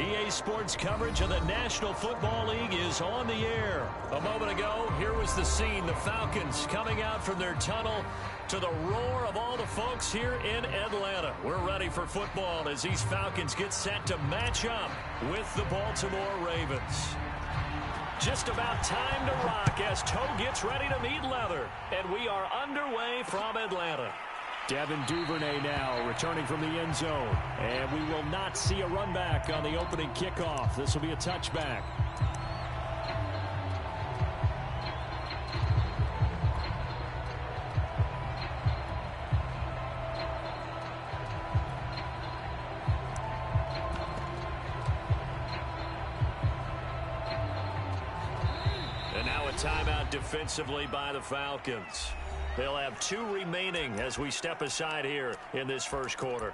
EA Sports coverage of the National Football League is on the air. A moment ago, here was the scene. The Falcons coming out from their tunnel to the roar of all the folks here in Atlanta. We're ready for football as these Falcons get set to match up with the Baltimore Ravens. Just about time to rock as toe gets ready to meet leather. And we are underway from Atlanta. Devin Duvernay now returning from the end zone. And we will not see a run back on the opening kickoff. This will be a touchback. And now a timeout defensively by the Falcons. They'll have 2 remaining as we step aside here in this first quarter.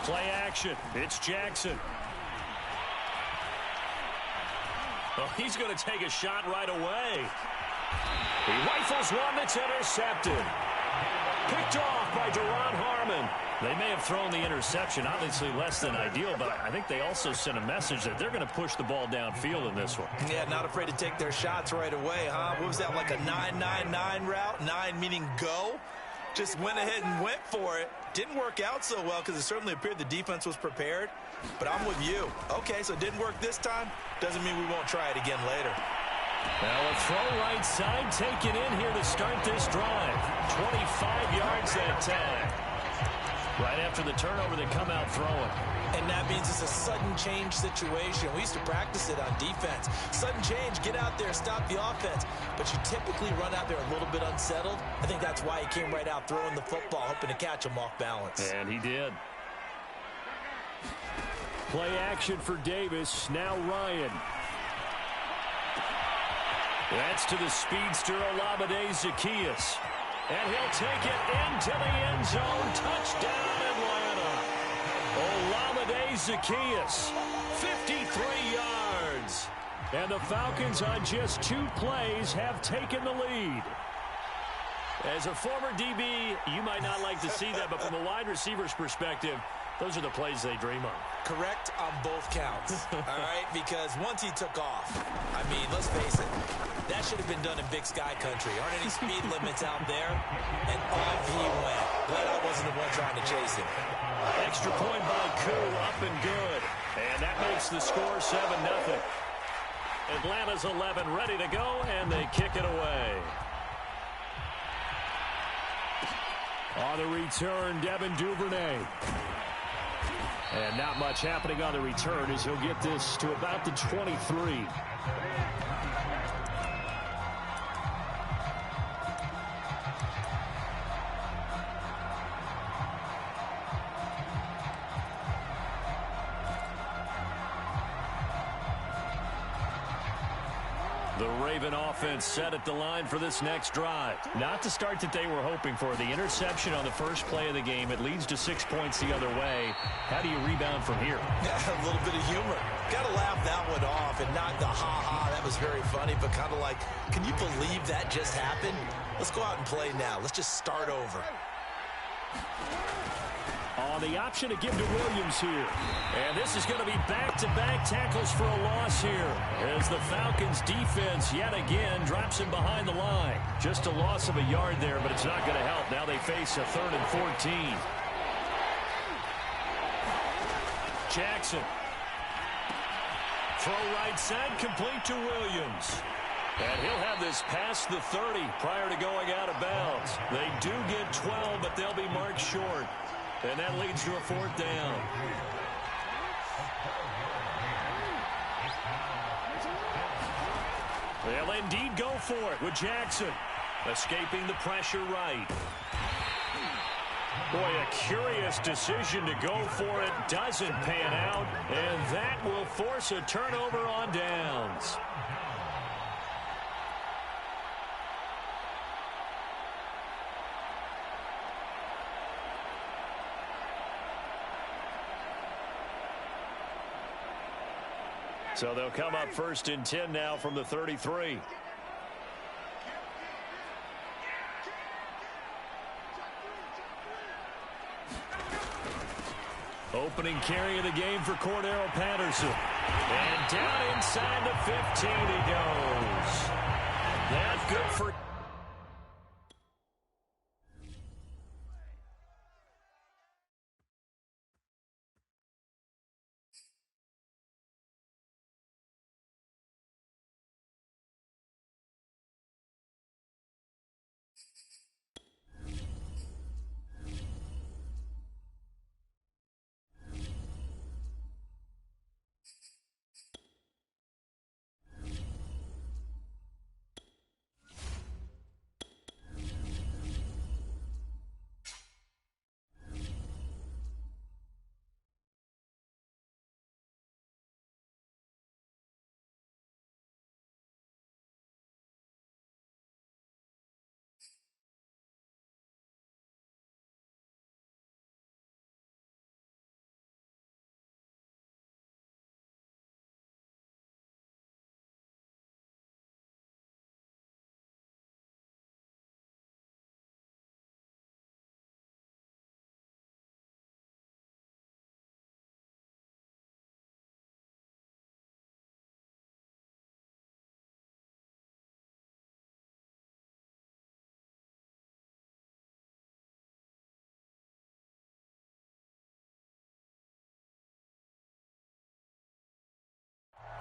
Play action. It's Jackson. Oh, he's going to take a shot right away. He rifles one that's intercepted. Picked off by Duron Harmon. They may have thrown the interception, obviously less than ideal, but I think they also sent a message that they're going to push the ball downfield in this one. Yeah, not afraid to take their shots right away, huh? What was that, like a 9-9-9 route? 9 meaning go? Just went ahead and went for it. Didn't work out so well because it certainly appeared the defense was prepared. But I'm with you. Okay, so it didn't work this time. Doesn't mean we won't try it again later. Well, a throw right side taken in here to start this drive. 25 yards that time. Right after the turnover, they come out throwing. And that means it's a sudden change situation. We used to practice it on defense. Sudden change, get out there, stop the offense. But you typically run out there a little bit unsettled. I think that's why he came right out throwing the football, hoping to catch him off balance. And he did. Play action for Davis. Now Ryan. That's to the speedster, Olamide Zaccheaus. And he'll take it into the end zone. Touchdown, Atlanta. Olamide Zaccheaus, 53 yards. And the Falcons on just 2 plays have taken the lead. As a former DB, you might not like to see that, but from a wide receiver's perspective, those are the plays they dream of. Correct on both counts, all right? Because once he took off, I mean, let's face it, that should have been done in Big Sky Country. Aren't any speed limits out there? And off he went. Glad I wasn't the one trying to chase him. Extra point by Koo, up and good. And that makes the score 7-0. Atlanta's 11 ready to go, and they kick it away. On the return, Devin Duvernay. And not much happening on the return as he'll get this to about the 23. The Raven offense set at the line for this next drive. Not the start that they were hoping for. The interception on the first play of the game. It leads to 6 points the other way. How do you rebound from here? A little bit of humor. Got to laugh that one off and not the ha-ha. That was very funny, but kind of like, can you believe that just happened? Let's go out and play now. Let's just start over. On the option to give to Williams here. And this is going to be back-to-back tackles for a loss here as the Falcons defense yet again drops him behind the line. Just a loss of a yard there, but it's not going to help. Now they face a 3rd and 14. Jackson. Throw right side, complete to Williams. And he'll have this past the 30 prior to going out of bounds. They do get 12, but they'll be marked short. And that leads to a 4th down. They'll indeed go for it with Jackson. Escaping the pressure right. Boy, a curious decision to go for it. Doesn't pan out. And that will force a turnover on downs. So they'll come up 1st and 10 now from the 33. Opening carry of the game for Cordero Patterson. And down inside the 15 he goes. That's good for...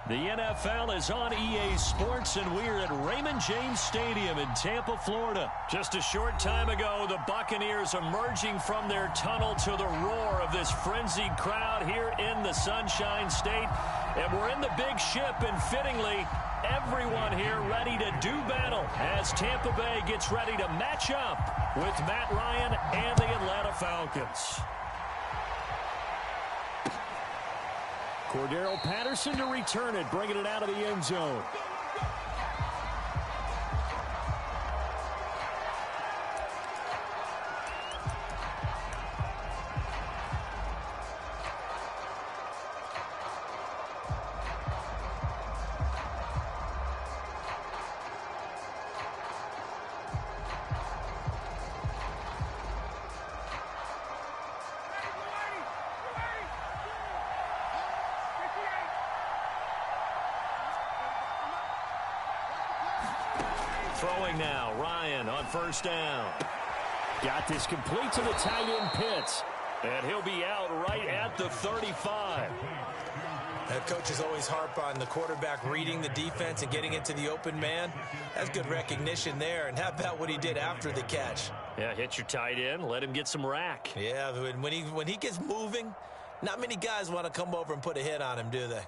The NFL is on EA Sports, and we're at Raymond James Stadium in Tampa, Florida. Just a short time ago, the Buccaneers emerging from their tunnel to the roar of this frenzied crowd here in the Sunshine State. And we're in the big ship, and fittingly, everyone here ready to do battle as Tampa Bay gets ready to match up with Matt Ryan and the Atlanta Falcons. Cordero Patterson to return it, bringing it out of the end zone. Throwing now, Ryan on 1st down. Got this complete to the tight end Pitts. And he'll be out right at the 35. Head coaches always harp on the quarterback reading the defense and getting into the open man. That's good recognition there. And how about what he did after the catch? Yeah, hit your tight end, let him get some rack. Yeah, when he gets moving, not many guys want to come over and put a hit on him, do they?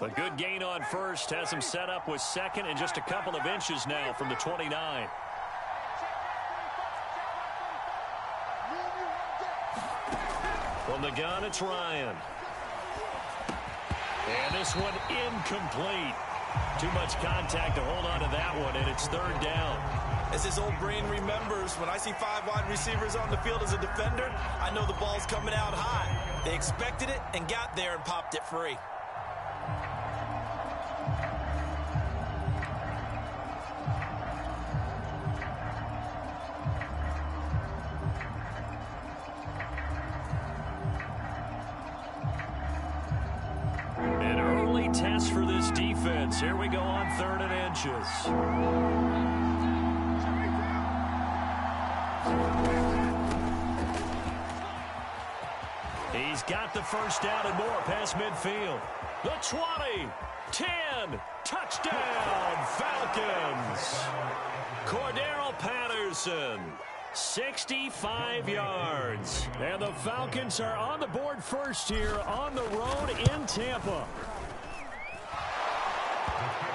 A good gain on 1st has him set up with 2nd and just a couple of inches now from the 29. From the gun, it's Ryan. And this one incomplete. Too much contact to hold on to that one, and it's 3rd down. As his old brain remembers, when I see 5 wide receivers on the field as a defender, I know the ball's coming out high. They expected it and got there and popped it free. An early test for this defense. Here we go on 3rd and inches. He's got the 1st down and more past midfield. The 20, 10, touchdown, Falcons. Cordero Patterson, 65 yards. And the Falcons are on the board first here on the road in Tampa.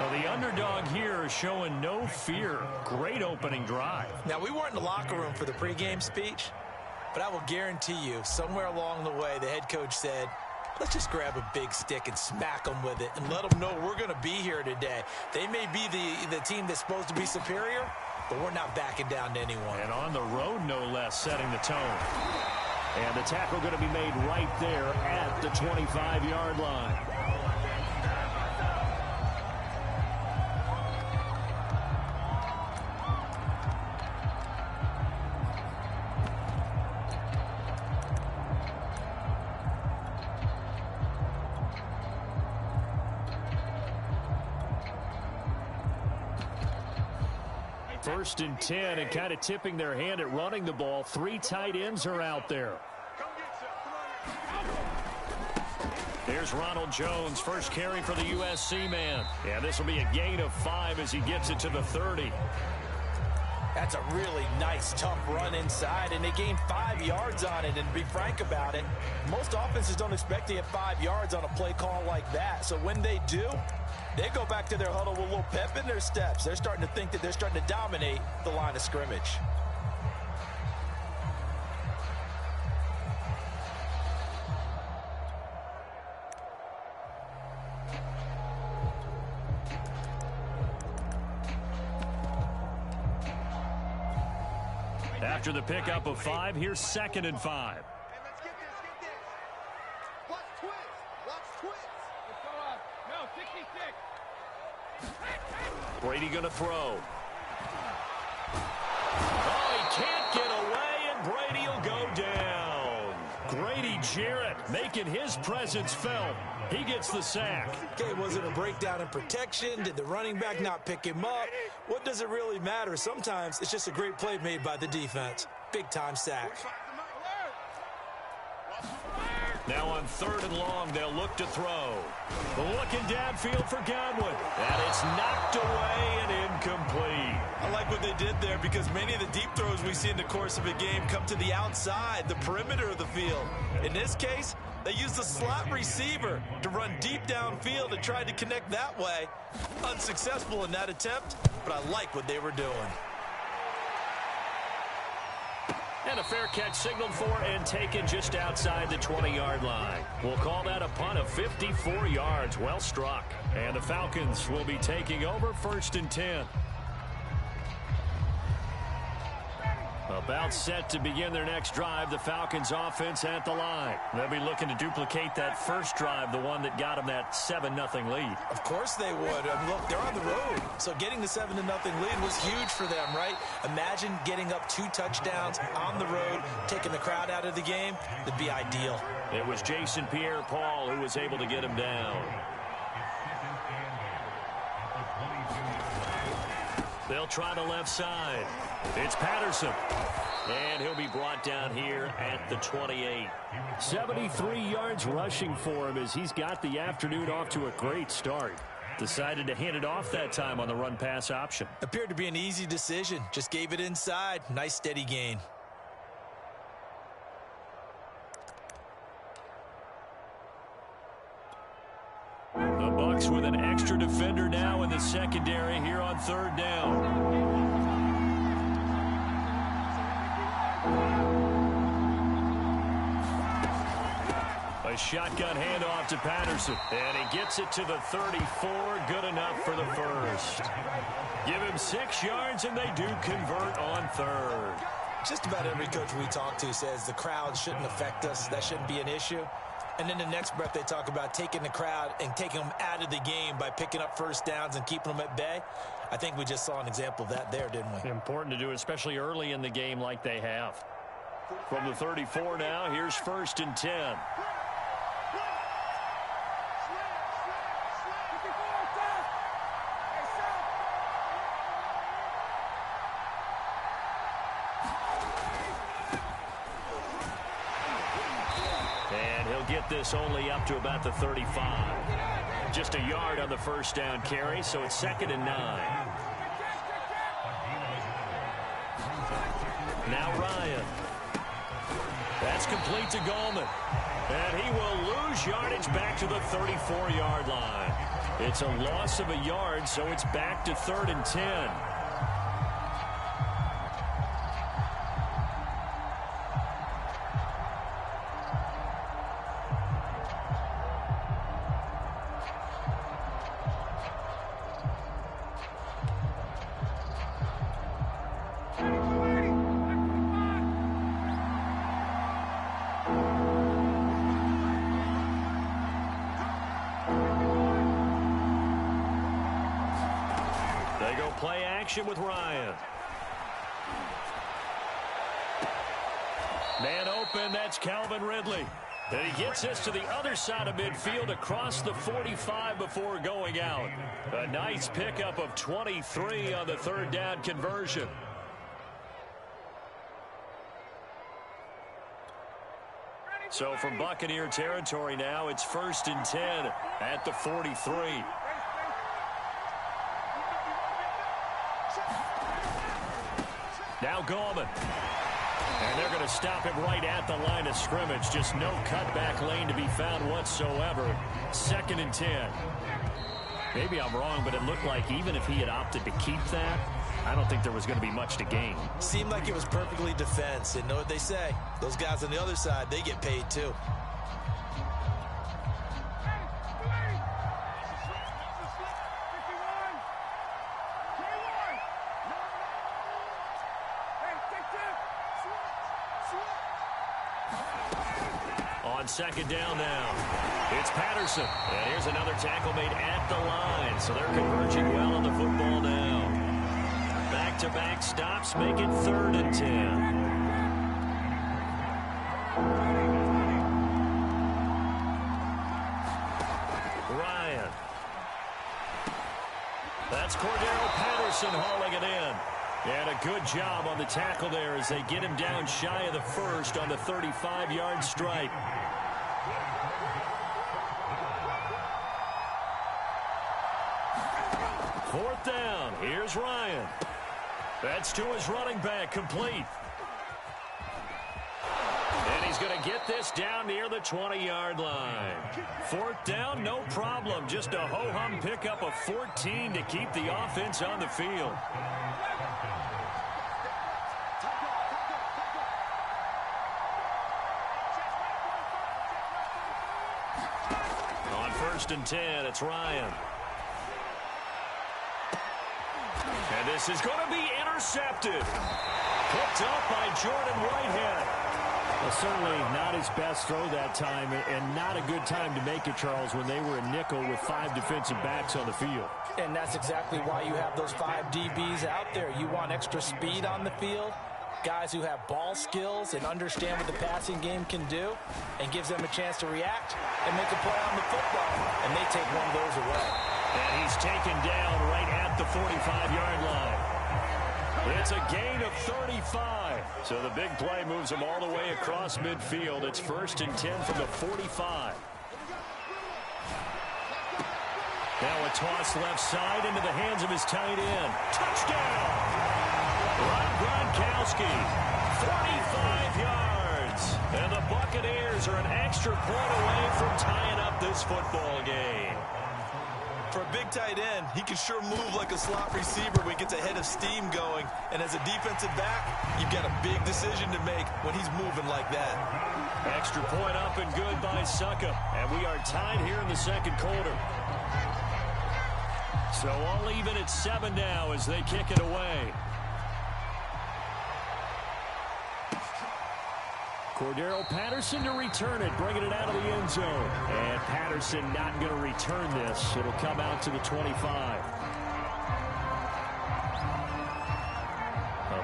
Well, the underdog here is showing no fear. Great opening drive. Now, we weren't in the locker room for the pregame speech, but I will guarantee you, somewhere along the way, the head coach said, let's just grab a big stick and smack them with it and let them know we're going to be here today. They may be the team that's supposed to be superior, but we're not backing down to anyone. And on the road, no less, setting the tone. And the tackle going to be made right there at the 25-yard line. First and 10, and kind of tipping their hand at running the ball. 3 tight ends are out there. There's Ronald Jones, first carry for the USC man. Yeah, this will be a gain of 5 as he gets it to the 30. That's a really nice, tough run inside, and they gained 5 yards on it. And to be frank about it, most offenses don't expect to get 5 yards on a play call like that. So when they do, they go back to their huddle with a little pep in their steps. They're starting to think that they're starting to dominate the line of scrimmage. After the pickup of 5, here's 2nd and 5. Hey, let's get this. Watch twist. What's going on? No, 66. Brady going to throw. Oh, he can't get away, and Brady will go down. Grady Jarrett making his presence felt. He gets the sack. Okay, was it a breakdown in protection? Did the running back not pick him up? What does it really matter? Sometimes it's just a great play made by the defense. Big-time sack. Now on 3rd and long, they'll look to throw. Looking downfield for Godwin. And it's knocked away and incomplete. I like what they did there because many of the deep throws we see in the course of a game come to the outside, the perimeter of the field. In this case, they used the slot receiver to run deep downfield and tried to connect that way. Unsuccessful in that attempt, but I like what they were doing. And a fair catch signaled for and taken just outside the 20-yard line. We'll call that a punt of 54 yards. Well struck. And the Falcons will be taking over 1st and 10. About set to begin their next drive, the Falcons offense at the line. They'll be looking to duplicate that first drive, the one that got them that 7-0 lead. Of course they would. Look, they're on the road. So getting the 7-0 lead was huge for them, right? Imagine getting up 2 touchdowns on the road, taking the crowd out of the game. It'd be ideal. It was Jason Pierre-Paul who was able to get him down. They'll try the left side. It's Patterson. And he'll be brought down here at the 28. 73 yards rushing for him as he's got the afternoon off to a great start. Decided to hand it off that time on the run-pass option. Appeared to be an easy decision. Just gave it inside. Nice steady gain. The Bucs with an extra defender now in the secondary here on 3rd down. A shotgun handoff to Patterson. And he gets it to the 34. Good enough for the first. Give him 6 yards, and they do convert on 3rd. Just about every coach we talk to says the crowd shouldn't affect us. That shouldn't be an issue. And then the next breath they talk about taking the crowd and taking them out of the game by picking up first downs and keeping them at bay. I think we just saw an example of that there, didn't we? Important to do, especially early in the game like they have. From the 34 now, here's 1st and 10. Get this only up to about the 35. Just a yard on the first down carry, so it's 2nd and 9. Now Ryan. That's complete to Gallman. And he will lose yardage back to the 34-yard line. It's a loss of a yard, so it's back to 3rd and 10. action with Ryan. Man open, that's Calvin Ridley. And he gets this to the other side of midfield across the 45 before going out. A nice pickup of 23 on the third down conversion. So from Buccaneer territory now, it's 1st and 10 at the 43. Now Gallman. And they're going to stop him right at the line of scrimmage. Just no cutback lane to be found whatsoever. 2nd and 10. Maybe I'm wrong, but it looked like even if he had opted to keep that, I don't think there was going to be much to gain. Seemed like it was perfectly defense. And know what they say? Those guys on the other side, they get paid too. On 2nd down now, it's Patterson. And here's another tackle made at the line. So they're converging well on the football now. Back-to-back stops make it 3rd and 10. Ryan. That's Cordero Patterson hauling it in. And a good job on the tackle there as they get him down shy of the first on the 35-yard stripe. Fourth down. Here's Ryan. That's to his running back, complete. And he's going to get this down near the 20-yard line. 4th down, no problem. Just a ho-hum pickup of 14 to keep the offense on the field. On 1st and 10, it's Ryan. And this is going to be intercepted. Picked up by Jordan Whitehead. Well, certainly not his best throw that time, and not a good time to make it, Charles, when they were a nickel with 5 defensive backs on the field. And that's exactly why you have those 5 DBs out there. You want extra speed on the field, guys who have ball skills and understand what the passing game can do, and gives them a chance to react and make a play on the football, and they take one of those away. And he's taken down right at the 45-yard line. It's a gain of 35. So the big play moves him all the way across midfield. It's 1st and 10 from the 45. Now a toss left side into the hands of his tight end. Touchdown! Rob Gronkowski, 45 yards. And the Buccaneers are an extra point away from tying up this football game. For a big tight end, he can sure move like a slot receiver when he gets a head of steam going. And as a defensive back, you've got a big decision to make when he's moving like that. Extra point up and good by Succa. And we are tied here in the 2nd quarter. So all even at 7 now as they kick it away. Cordero Patterson to return it, bringing it out of the end zone. And Patterson not going to return this. It'll come out to the 25.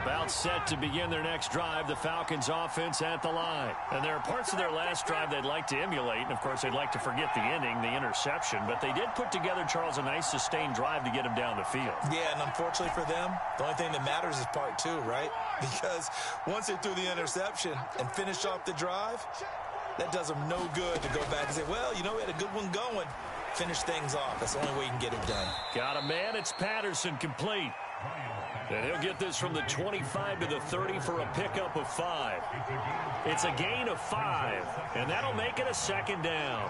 About set to begin their next drive, the Falcons offense at the line. And there are parts of their last drive they'd like to emulate. And, of course, they'd like to forget the ending, the interception. But they did put together, Charles, a nice sustained drive to get him down the field. Yeah, and unfortunately for them, the only thing that matters is part 2, right? Because once they threw the interception and finished off the drive, that does them no good to go back and say, well, you know, we had a good one going. Finish things off. That's the only way you can get it done. Got a man. It's Patterson, complete. And he'll get this from the 25 to the 30 for a pickup of 5. It's a gain of 5, and that'll make it a 2nd down.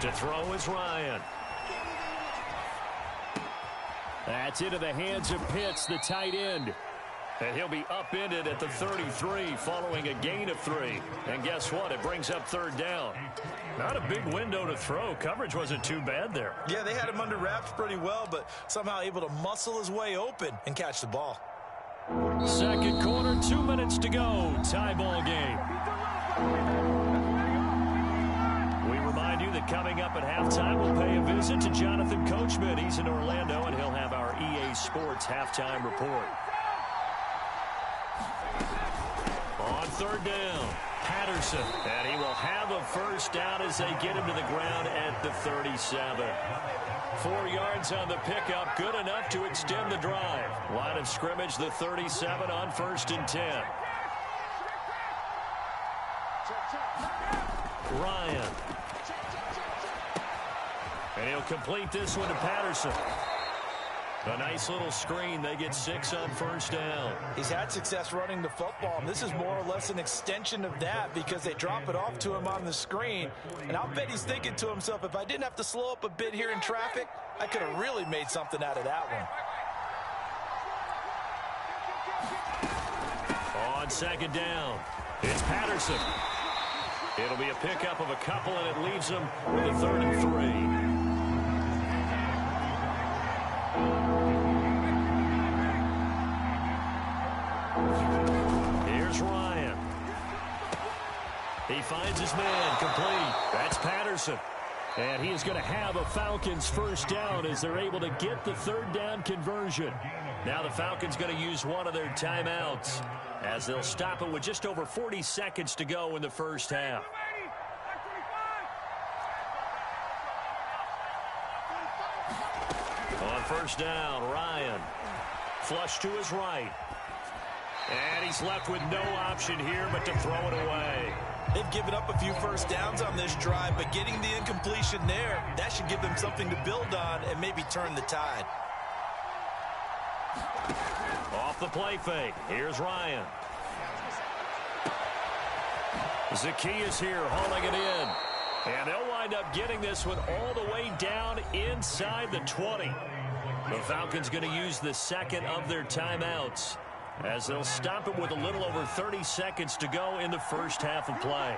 To throw is Ryan. That's into the hands of Pitts, the tight end. And he'll be upended at the 33 following a gain of 3. And guess what? It brings up 3rd down. Not a big window to throw. Coverage wasn't too bad there. Yeah, they had him under wraps pretty well, but somehow able to muscle his way open and catch the ball. 2nd quarter, 2 minutes to go. Tie ball game. We remind you that coming up at halftime, we'll pay a visit to Jonathan Coachman. He's in Orlando, and he'll have our EA Sports halftime report. On third down, Patterson, and he will have a first down as they get him to the ground at the 37. 4 yards on the pickup, good enough to extend the drive. Line of scrimmage, the 37 on 1st and 10. Ryan. And he'll complete this one to Patterson. A nice little screen. They get 6 on 1st down. He's had success running the football, and this is more or less an extension of that because they drop it off to him on the screen. And I'll bet he's thinking to himself, if I didn't have to slow up a bit here in traffic, I could have really made something out of that one. On 2nd down, it's Patterson. It'll be a pickup of a couple, and it leaves them with a 3rd and 3. Here's Ryan. He finds his man, complete. That's Patterson. And he is going to have a Falcons first down as they're able to get the 3rd down conversion. Now the Falcons going to use one of their timeouts as they'll stop it with just over 40 seconds to go in the first half. On 1st down, Ryan. Flush to his right. And he's left with no option here but to throw it away. They've given up a few first downs on this drive, but getting the incompletion there, that should give them something to build on and maybe turn the tide. Off the play fake. Here's Ryan. Zacchaeus here hauling it in. And they'll wind up getting this one all the way down inside the 20. The Falcons going to use the 2nd of their timeouts as they'll stop it with a little over 30 seconds to go in the first half of play.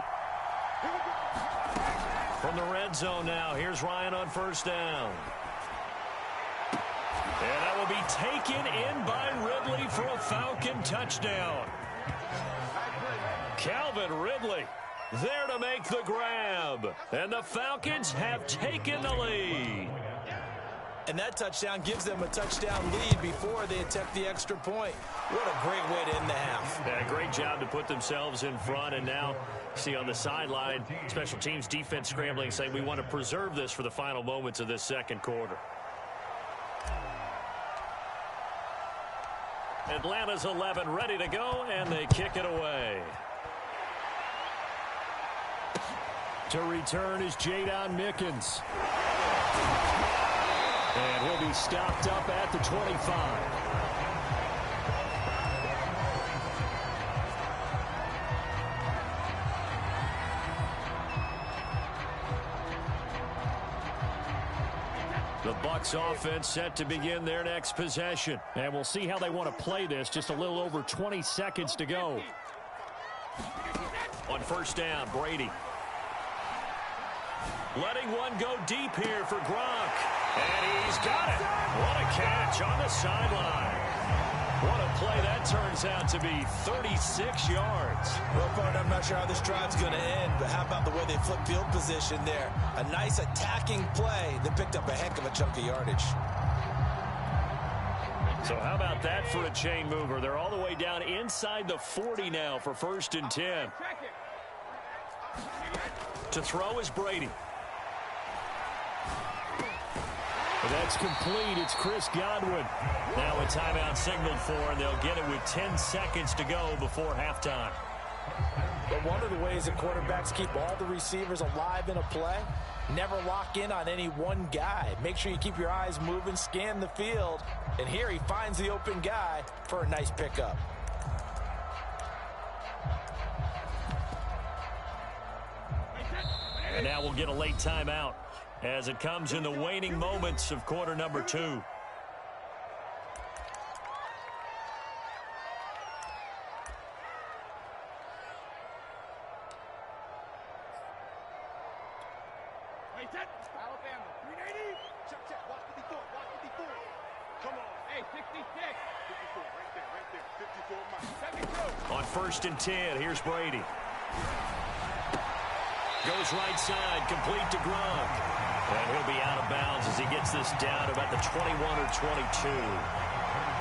From the red zone now, here's Ryan on 1st down. And that will be taken in by Ridley for a Falcon touchdown. Calvin Ridley there to make the grab. And the Falcons have taken the lead. And that touchdown gives them a touchdown lead before they attempt the extra point. What a great way to end the half. Yeah, great job to put themselves in front. And now, see on the sideline, special teams defense scrambling, saying we want to preserve this for the final moments of this 2nd quarter. Atlanta's 11 ready to go, and they kick it away. To return is Jadon Mickens. And he'll be stopped up at the 25. The Bucs offense set to begin their next possession. And we'll see how they want to play this. Just a little over 20 seconds to go. On 1st down, Brady. Letting one go deep here for Gronk. And he's got it. What a catch on the sideline. What a play that turns out to be, 36 yards. Well, partner, I'm not sure how this drive's going to end, but how about the way they flip field position there? A nice attacking play that picked up a heck of a chunk of yardage. So how about that for a chain mover? They're all the way down inside the 40 now for 1st and 10. To throw is Brady. That's complete. It's Chris Godwin. Now a timeout signaled for, and they'll get it with 10 seconds to go before halftime. But one of the ways that quarterbacks keep all the receivers alive in a play, never lock in on any one guy. Make sure you keep your eyes moving, scan the field, and here he finds the open guy for a nice pickup. And now we'll get a late timeout as it comes in the waning moments of quarter number 2. Alabama, 380. Check. Watch 54. Come on. Hey, 66. 54, right there. 54, Mike. 72. On 1st and 10, here's Brady. Goes right side, complete to Gronk. And he'll be out of bounds as he gets this down to about the 21 or 22.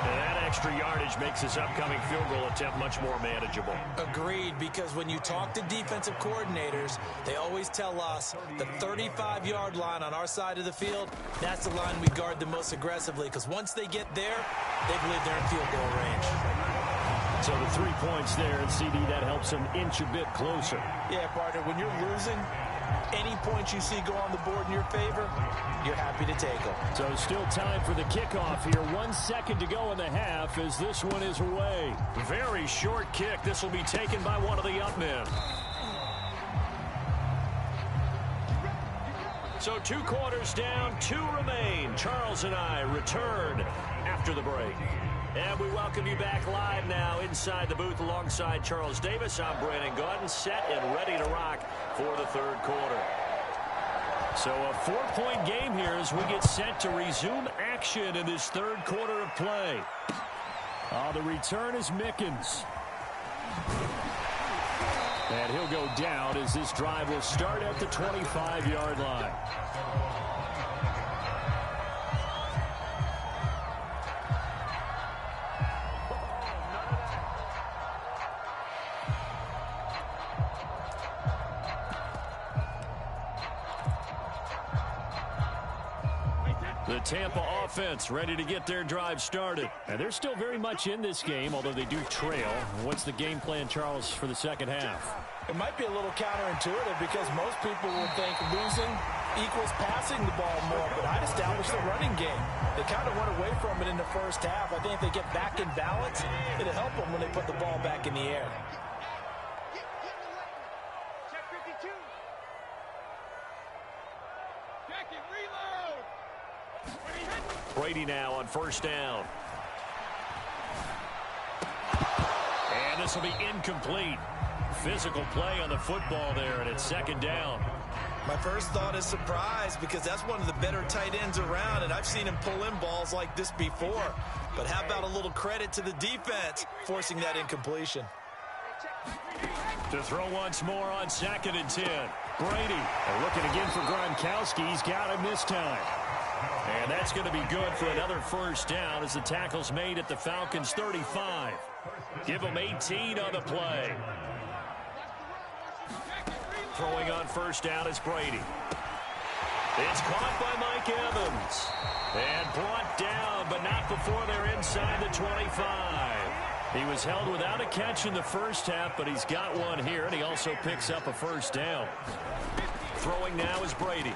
And that extra yardage makes this upcoming field goal attempt much more manageable. Agreed, because when you talk to defensive coordinators, they always tell us the 35-yard line on our side of the field, that's the line we guard the most aggressively, because once they get there, they believe they're in field goal range. So the 3 points there, and CD, that helps them inch a bit closer. Yeah, partner, when you're losing, any points you see go on the board in your favor, you're happy to take them. So still time for the kickoff here. 1 second to go in the half as this one is away. Very short kick. This will be taken by one of the up men. So 2 quarters down, 2 remain. Charles and I return after the break. And we welcome you back live now inside the booth alongside Charles Davis. I'm Brandon Gaudin, set and ready to rock for the third quarter. So a 4-point game here as we get set to resume action in this third quarter of play. The return is Mickens. And he'll go down as this drive will start at the 25-yard line. The Tampa offense ready to get their drive started. And they're still very much in this game, although they do trail. What's the game plan, Charles, for the second half? It might be a little counterintuitive because most people would think losing equals passing the ball more, but I'd establish the running game. They kind of went away from it in the first half. I think if they get back in balance, it'll help them when they put the ball back in the air. Check 52. Check it, reload. Brady now on first down. And this will be incomplete. Physical play on the football there, and it's second down. My first thought is surprise, because that's one of the better tight ends around, and I've seen him pull in balls like this before. But how about a little credit to the defense forcing that incompletion? To throw once more on 2nd and 10. Brady. And looking again for Gronkowski. He's got him this time. And that's going to be good for another first down as the tackle's made at the Falcons' 35. Give them 18 on the play. Throwing on first down is Brady. It's caught by Mike Evans. And brought down, but not before they're inside the 25. He was held without a catch in the first half, but he's got one here, and he also picks up a first down. Throwing now is Brady.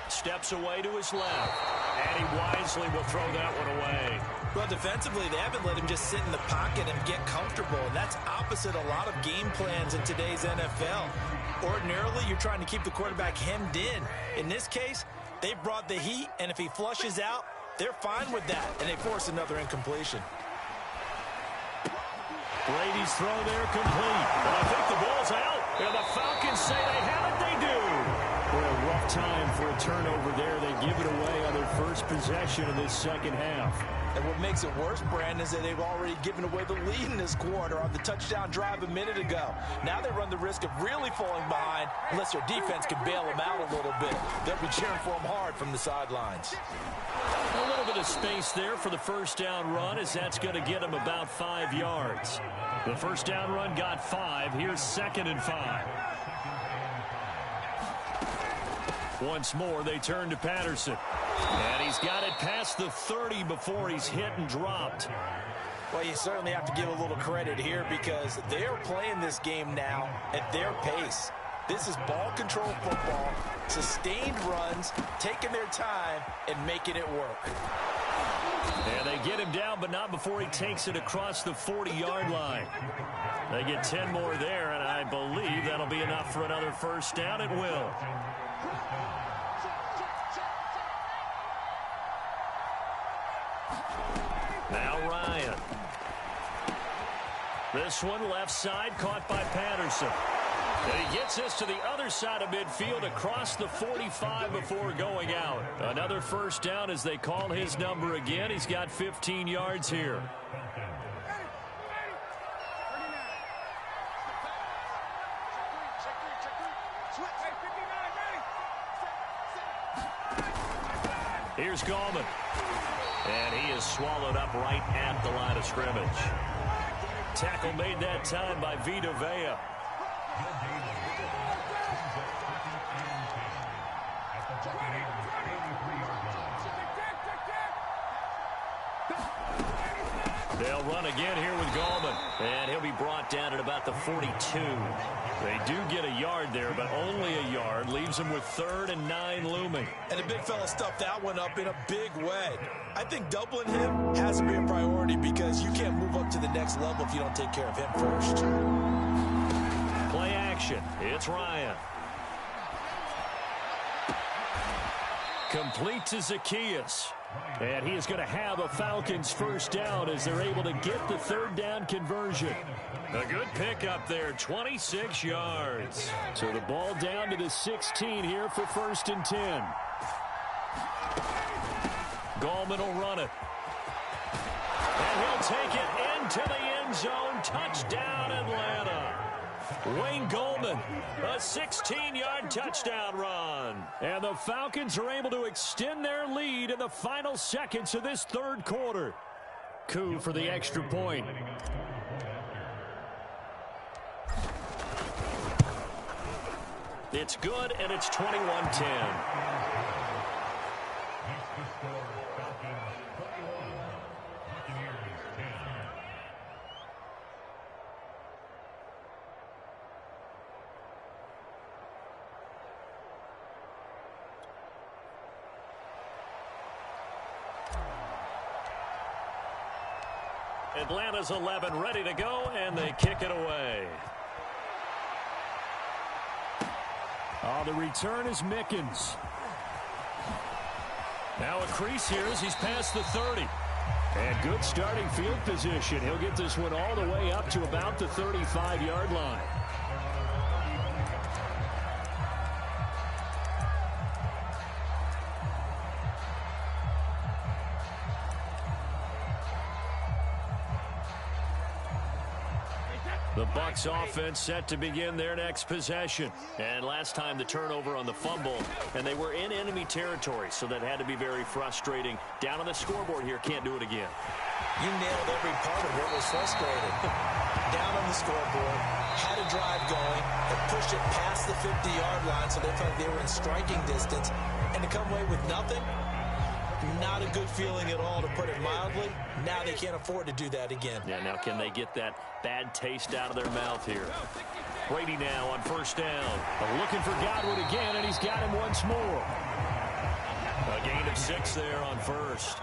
Steps away to his left, and he wisely will throw that one away. Well, defensively, they haven't let him just sit in the pocket and get comfortable, and that's opposite a lot of game plans in today's NFL. Ordinarily, you're trying to keep the quarterback hemmed in. In this case, they brought the heat, and if he flushes out, they're fine with that, and they force another incompletion. Brady's throw there complete. And I think the ball's out, and the Falcons say they have it. They do. What a rough time for a turnover there. They give it away on their first possession of this second half. And what makes it worse, Brandon, is that they've already given away the lead in this quarter on the touchdown drive a minute ago. Now they run the risk of really falling behind unless their defense can bail them out a little bit. They'll be cheering for them hard from the sidelines. A little bit of space there for the first down run, as that's going to get them about 5 yards. The first down run got 5. Here's 2nd and 5. Once more, they turn to Patterson. And he's got it past the 30 before he's hit and dropped. Well, you certainly have to give a little credit here because they're playing this game now at their pace. This is ball control football, sustained runs, taking their time, and making it work. And they get him down, but not before he takes it across the 40-yard line. They get 10 more there, and I believe that'll be enough for another first down. It will. Now Ryan. This one left side caught by Patterson. And he gets this to the other side of midfield across the 45 before going out. Another first down as they call his number again. He's got 15 yards here. here's Gallman. And he is swallowed up right at the line of scrimmage. Tackle made that time by Vita Vea. They'll run again here with Gallman. And he'll be brought down at about the 42. They do get a yard there, but only a yard. Leaves them with 3rd and 9 looming. And the big fella stuffed that one up in a big way. I think doubling him has to be a priority because you can't move up to the next level if you don't take care of him first. Play action. It's Ryan. Complete to Zacchaeus. And he is going to have a Falcons first down as they're able to get the 3rd down conversion. A good pickup there, 26 yards. So the ball down to the 16 here for 1st and 10. Gallman will run it. And he'll take it into the end zone. Touchdown, Atlanta. Wayne Gallman, a 16-yard touchdown run. And the Falcons are able to extend their lead in the final seconds of this 3rd quarter. Coup for the extra point. It's good, and it's 21-10. Atlanta's 11 ready to go, and they kick it away. The return is Mickens. Now a crease here as he's past the 30. And good starting field position. He'll get this one all the way up to about the 35-yard line. The Bucs offense set to begin their next possession. And last time the turnover on the fumble, and they were in enemy territory, so that had to be very frustrating. Down on the scoreboard here, can't do it again. You nailed every part of what was frustrating. Down on the scoreboard, had a drive going, and pushed it past the 50-yard line so they felt they were in striking distance. And to come away with nothing, not a good feeling at all, to put it mildly. Now they can't afford to do that again. Yeah, now can they get that bad taste out of their mouth here? Brady now on 1st down. Looking for Godwin again, and he's got him once more. A gain of 6 there on 1st.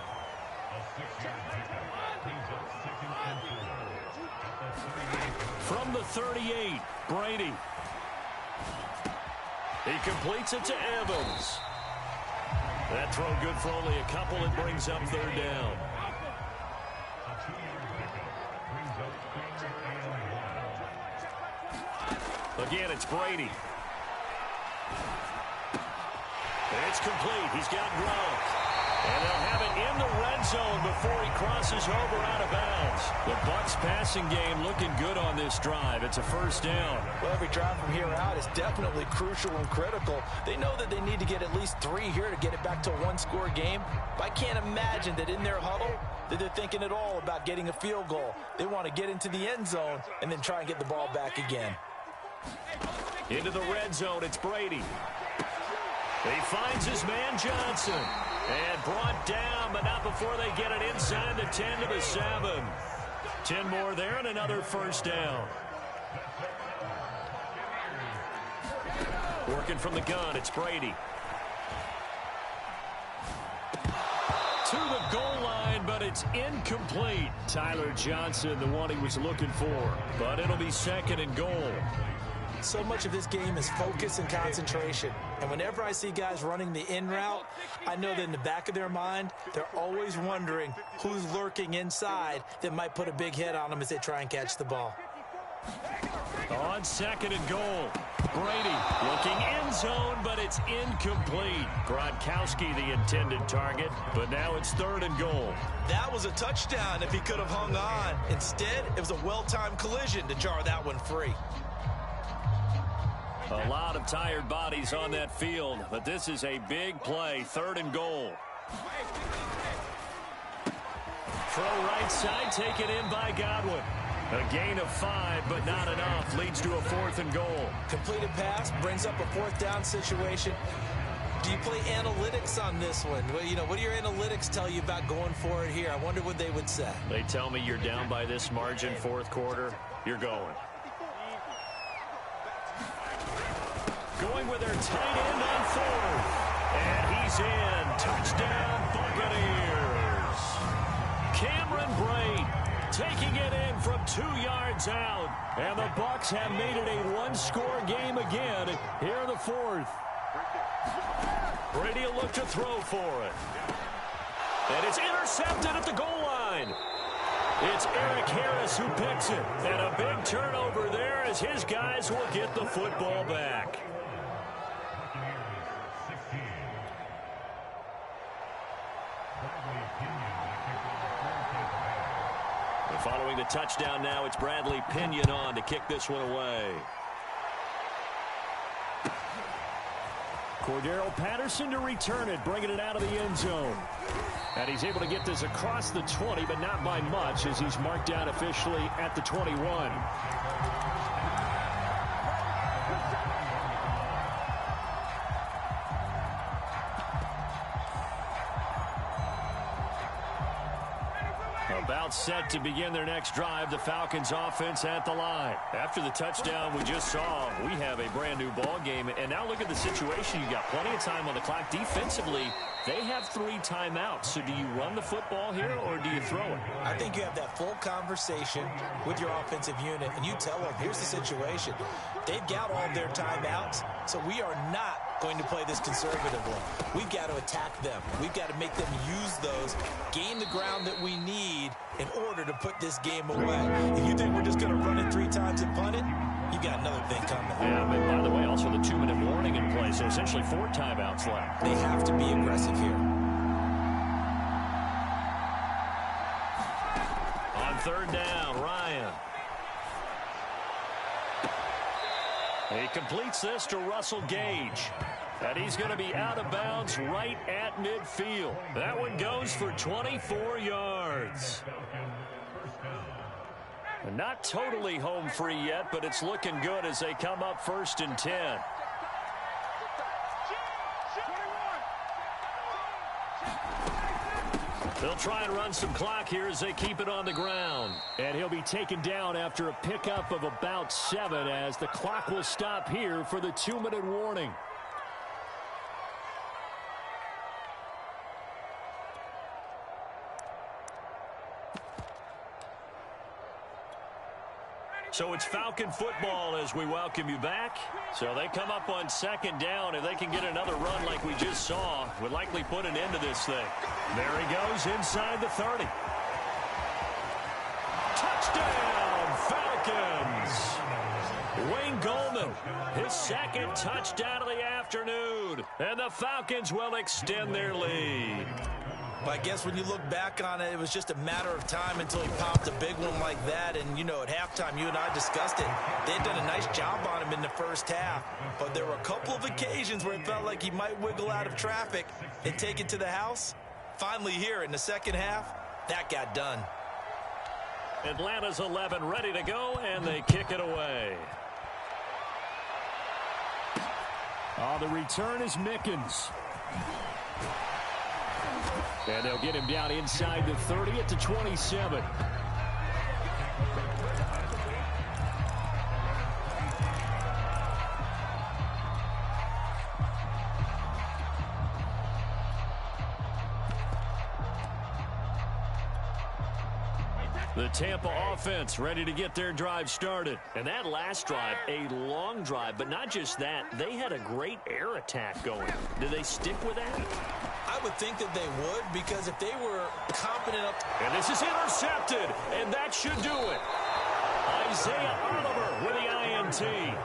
From the 38, Brady. He completes it to Evans. That throw good for only a couple. It brings up 3rd down. Again, it's Brady. It's complete. He's got Gronk. And they'll have it in the red zone before he crosses over out of bounds. The Bucs passing game looking good on this drive. It's a 1st down. Well, every drive from here out is definitely crucial and critical. They know that they need to get at least 3 here to get it back to a 1-score game. But I can't imagine that in their huddle that they're thinking at all about getting a field goal. They want to get into the end zone and then try and get the ball back again. Into the red zone, it's Brady. He finds his man Johnson. And brought down, but not before they get it inside the 10 to the 7. 10 more there and another 1st down. Working from the gun, it's Brady. To the goal line, but it's incomplete. Tyler Johnson, the one he was looking for. But it'll be 2nd and goal. So much of this game is focus and concentration. And whenever I see guys running the in route, I know that in the back of their mind, they're always wondering who's lurking inside that might put a big hit on them as they try and catch the ball. On 2nd and goal. Brady looking end zone, but it's incomplete. Gronkowski the intended target, but now it's 3rd and goal. That was a touchdown if he could have hung on. Instead, it was a well-timed collision to jar that one free. A lot of tired bodies on that field, but this is a big play. 3rd and goal. Throw right side, taken in by Godwin. A gain of 5, but not enough. Leads to a 4th and goal. Completed pass brings up a 4th down situation. Do you play analytics on this one? Well, you know, what do your analytics tell you about going for it here? I wonder what they would say. They tell me you're down by this margin, 4th quarter. You're going. Going with their tight end on 4th. And he's in. Touchdown, Buccaneers. Cameron Braid taking it in from 2 yards out. And the Bucs have made it a one-score game again here in the 4th. Brady will look to throw for it. And it's intercepted at the goal line. It's Eric Harris who picks it. And a big turnover there as his guys will get the football back. And following the touchdown now, it's Bradley Pinion on to kick this one away. Cordero Patterson to return it, bringing it out of the end zone. And he's able to get this across the 20, but not by much as he's marked down officially at the 21. About set to begin their next drive, the Falcons offense at the line. After the touchdown we just saw, we have a brand new ball game. And now look at the situation. You got plenty of time on the clock. Defensively, they have 3 timeouts. So do you run the football here or do you throw it? I think you have that full conversation with your offensive unit, and you tell them, here's the situation. They've got all their timeouts, so we are not going to play this conservatively. We've got to attack them. We've got to make them use those, gain the ground that we need in order to put this game away. If you think we're just going to run it 3 times and punt it, you got another thing coming. Yeah, but by the way, also the 2-minute warning in play, so essentially 4 timeouts left. They have to be aggressive here. On 3rd down, Ryan. He completes this to Russell Gage. And he's going to be out of bounds right at midfield. That one goes for 24 yards. And not totally home free yet, but it's looking good as they come up 1st and 10. They'll try and run some clock here as they keep it on the ground. And he'll be taken down after a pickup of about 7 as the clock will stop here for the 2-minute warning. So it's Falcon football as we welcome you back. So they come up on 2nd down. If they can get another run like we just saw, would likely put an end to this thing. There he goes inside the 30. Touchdown, Falcons! Wayne Goldman, his 2nd touchdown of the afternoon. And the Falcons will extend their lead. But I guess when you look back on it, it was just a matter of time until he popped a big one like that. And, you know, at halftime, you and I discussed it. They had done a nice job on him in the first half. But there were a couple of occasions where it felt like he might wiggle out of traffic and take it to the house. Finally here in the second half, that got done. Atlanta's 11 ready to go, and they kick it away. The return is Mickens. And they'll get him down inside the 30 at the 27. The Tampa offense ready to get their drive started. And that last drive, a long drive, but not just that. They had a great air attack going. Do they stick with that? I would think that they would, because if they were competent up... And this is intercepted, and that should do it. Isaiah Oliver with the INT.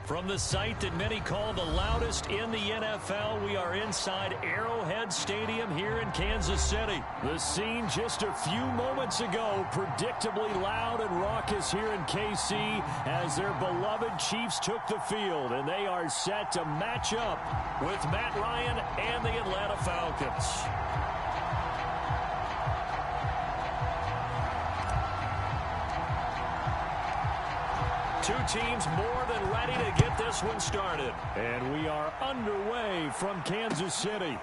From the site that many call the loudest in the NFL, we are inside Arrowhead Stadium here in Kansas City. The scene just a few moments ago, predictably loud and raucous here in KC as their beloved Chiefs took the field, and they are set to match up with Matt Ryan and the Atlanta Falcons. Two teams more than ready to get this one started. And we are underway from Kansas City.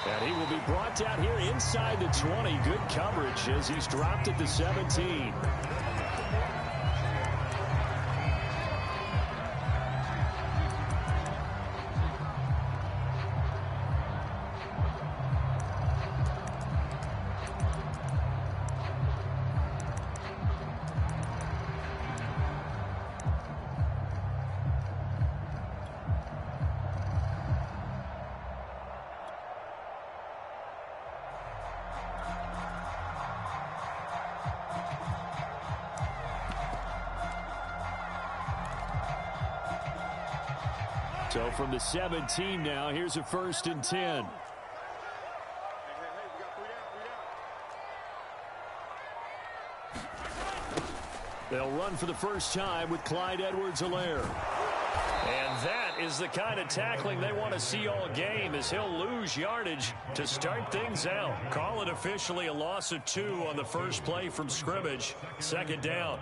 And he will be brought down here inside the 20. Good coverage as he's dropped at the 17. So from the 17 now, here's a 1st and 10. They'll run for the first time with Clyde Edwards-Helaire. And that is the kind of tackling they want to see all game, as he'll lose yardage to start things out. Call it officially a loss of 2 on the first play from scrimmage. 2nd down.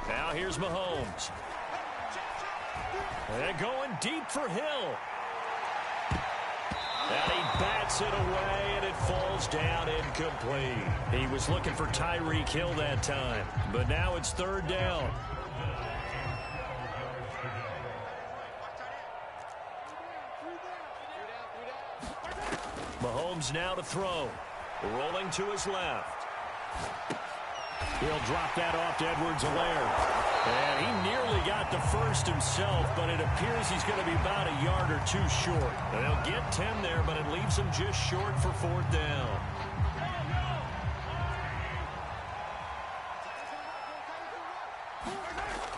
Now here's Mahomes. They're going deep for Hill. And he bats it away, and it falls down incomplete. He was looking for Tyreek Hill that time, but now it's 3rd down. Mahomes now to throw. Rolling to his left. He'll drop that off to Edwards-Helaire. And he nearly got the first himself, but it appears he's going to be about a yard or 2 short. They'll get 10 there, but it leaves him just short for 4th down.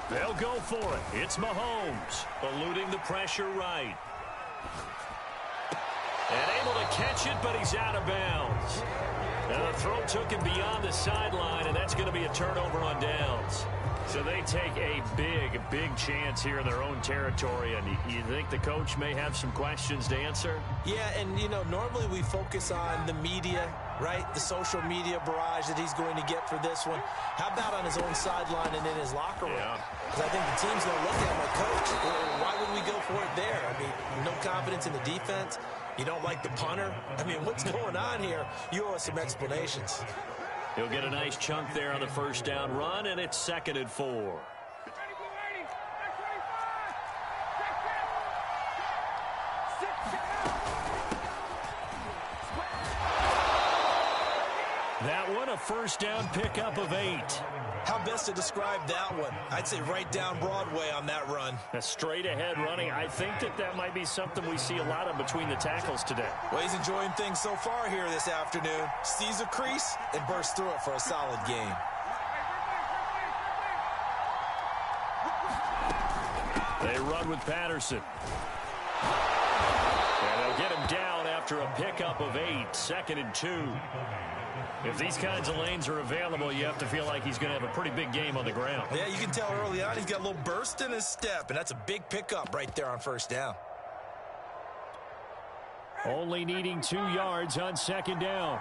They'll go for it. It's Mahomes, eluding the pressure right. And able to catch it, but he's out of bounds. Now the throw took him beyond the sideline, and that's going to be a turnover on downs. So they take a big chance here in their own territory, and you think the coach may have some questions to answer? Yeah, and, you know, normally we focus on the media, right? The social media barrage that he's going to get for this one. How about on his own sideline and in his locker room? Because I think the team's going to look at him like, Coach, why would we go for it there? I mean, no confidence in the defense. You don't like the punter? I mean, what's going on here? You owe us some explanations. He'll get a nice chunk there on the 1st down run, and it's 2nd and 4. That one, a 1st down pickup of 8. How best to describe that one? I'd say right down Broadway on that run. A straight ahead running. I think that might be something we see a lot of between the tackles today. Well, he's enjoying things so far here this afternoon. Sees a crease and bursts through it for a solid game. They run with Patterson. And they'll get him down after a pickup of 8. 2nd and 2. If these kinds of lanes are available, you have to feel like he's going to have a pretty big game on the ground. Yeah, you can tell early on he's got a little burst in his step, and that's a big pickup right there on 1st down. Only needing 2 yards on 2nd down.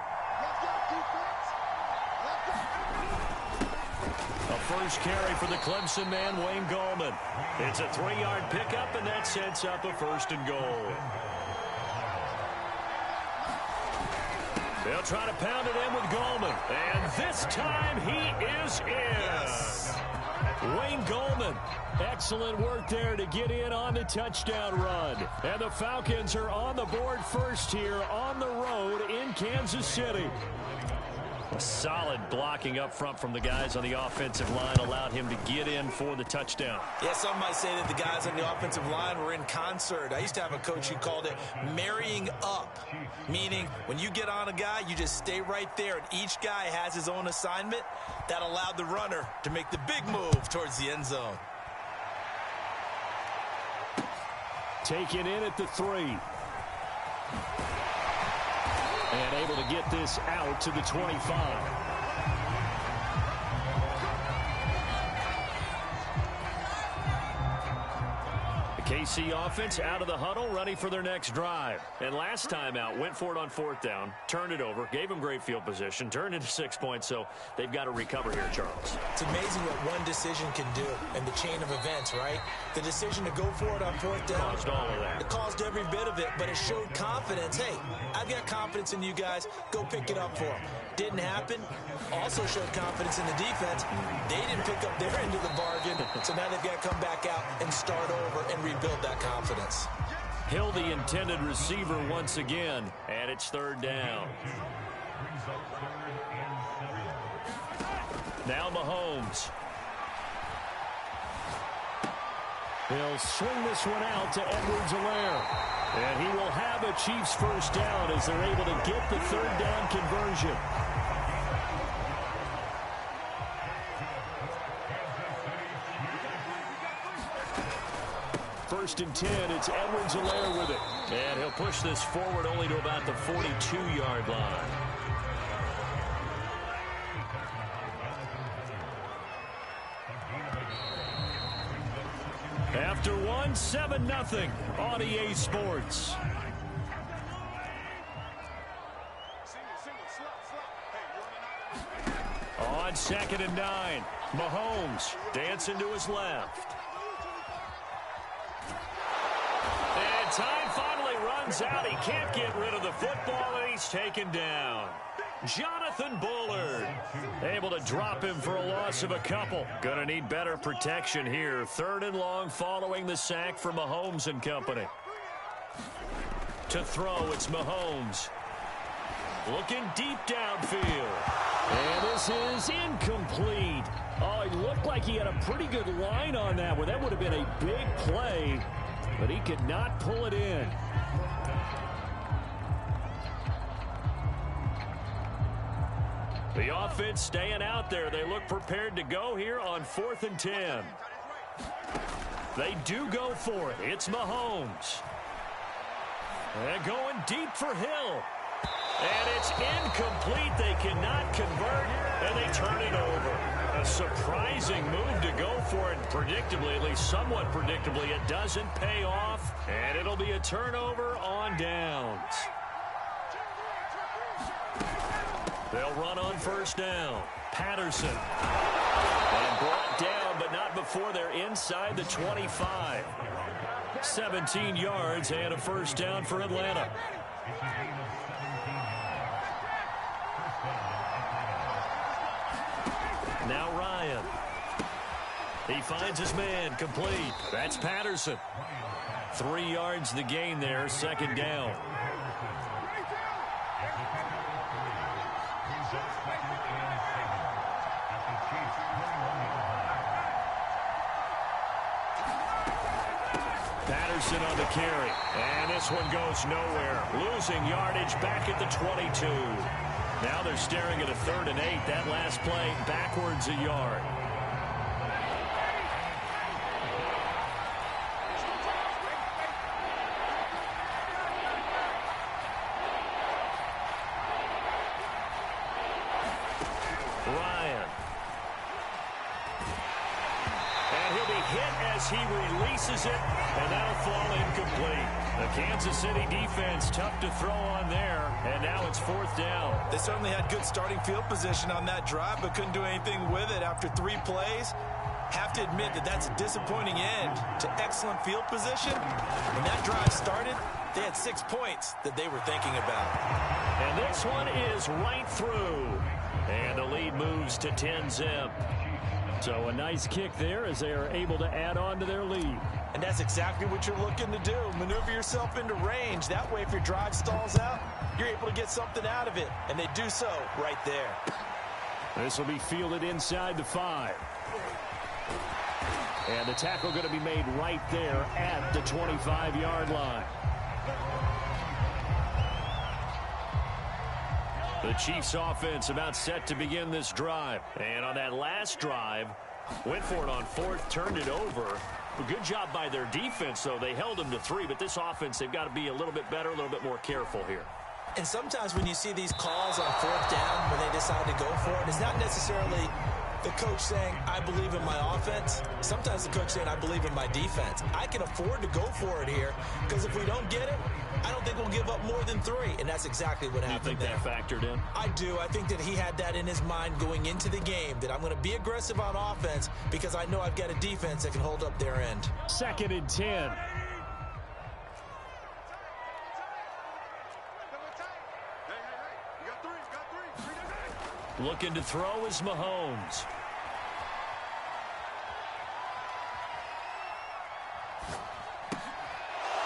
A first carry for the Clemson man, Wayne Gallman. It's a 3-yard pickup, and that sets up a 1st and goal. They'll try to pound it in with Gallman. And this time he is in. Yes. Wayne Gallman. Excellent work there to get in on the touchdown run. And the Falcons are on the board first here on the road in Kansas City. Solid blocking up front from the guys on the offensive line allowed him to get in for the touchdown. Yeah, some might say that the guys on the offensive line were in concert. I used to have a coach who called it marrying up, meaning when you get on a guy, you just stay right there, and each guy has his own assignment. That allowed the runner to make the big move towards the end zone. Taken in at the 3. And able to get this out to the 25. KC offense out of the huddle, ready for their next drive. And last time out, went for it on 4th down, turned it over, gave them great field position, turned into 6 points, so they've got to recover here, Charles. It's amazing what one decision can do in the chain of events, right? The decision to go for it on 4th down. Caused all of that. It caused every bit of it, but it showed confidence. Hey, I've got confidence in you guys. Go pick it up for them. Didn't happen. Also showed confidence in the defense. They didn't pick up their end of the bargain, so now they've got to come back out and start over and rebuild that confidence. Hill, the intended receiver once again, and it's 3rd down. Now Mahomes. He'll swing this one out to Edwards-Helaire. And he will have a Chiefs first down as they're able to get the 3rd down conversion. First and 10, it's Edwards-Helaire with it. And he'll push this forward only to about the 42-yard line. After one, 7-0 on EA Sports. On 2nd and 9, Mahomes dancing to his left. And time finally runs out. He can't get rid of the football, and he's taken down. Jonathan Bullard able to drop him for a loss of a couple. Gonna need better protection here. 3rd and long following the sack for Mahomes and company. To throw, it's Mahomes. Looking deep downfield. And this is incomplete. Oh, it looked like he had a pretty good line on that one. That would have been a big play, but he could not pull it in. The offense staying out there. They look prepared to go here on 4th and 10. They do go for it. It's Mahomes. And going deep for Hill. And it's incomplete. They cannot convert, and they turn it over. A surprising move to go for it. Predictably, at least somewhat predictably, it doesn't pay off, and it'll be a turnover on downs. They'll run on 1st down. Patterson. And brought down, but not before they're inside the 25. 17 yards and a 1st down for Atlanta. Now Ryan. He finds his man, complete. That's Patterson. 3 yards the gain there, 2nd down. Patterson on the carry. And this one goes nowhere. Losing yardage back at the 22. Now they're staring at a 3rd and 8. That last play backwards a yard. Ryan. And he'll be hit as he releases it, and that'll fall incomplete. The Kansas City defense tough to throw on there, and now it's 4th down. They certainly had good starting field position on that drive, but couldn't do anything with it after 3 plays. Have to admit that that's a disappointing end to excellent field position. When that drive started, they had 6 points that they were thinking about. And this one is right through. And the lead moves to 10-zip. So a nice kick there as they are able to add on to their lead. And that's exactly what you're looking to do. Maneuver yourself into range. That way, if your drive stalls out, you're able to get something out of it. And they do so right there. This will be fielded inside the 5. And the tackle going to be made right there at the 25-yard line. The Chiefs offense about set to begin this drive. And on that last drive, went for it on 4th, turned it over. A good job by their defense, though. They held them to 3, but this offense, they've got to be a little bit better, a little bit more careful here. And sometimes when you see these calls on 4th down, when they decide to go for it, it's not necessarily the coach saying, I believe in my offense. Sometimes the coach saying, I believe in my defense. I can afford to go for it here because if we don't get it, I don't think we'll give up more than 3. And that's exactly what happened there. You think that factored in? I do. I think that he had that in his mind going into the game, that I'm going to be aggressive on offense because I know I've got a defense that can hold up their end. 2nd and 10. Looking to throw is Mahomes.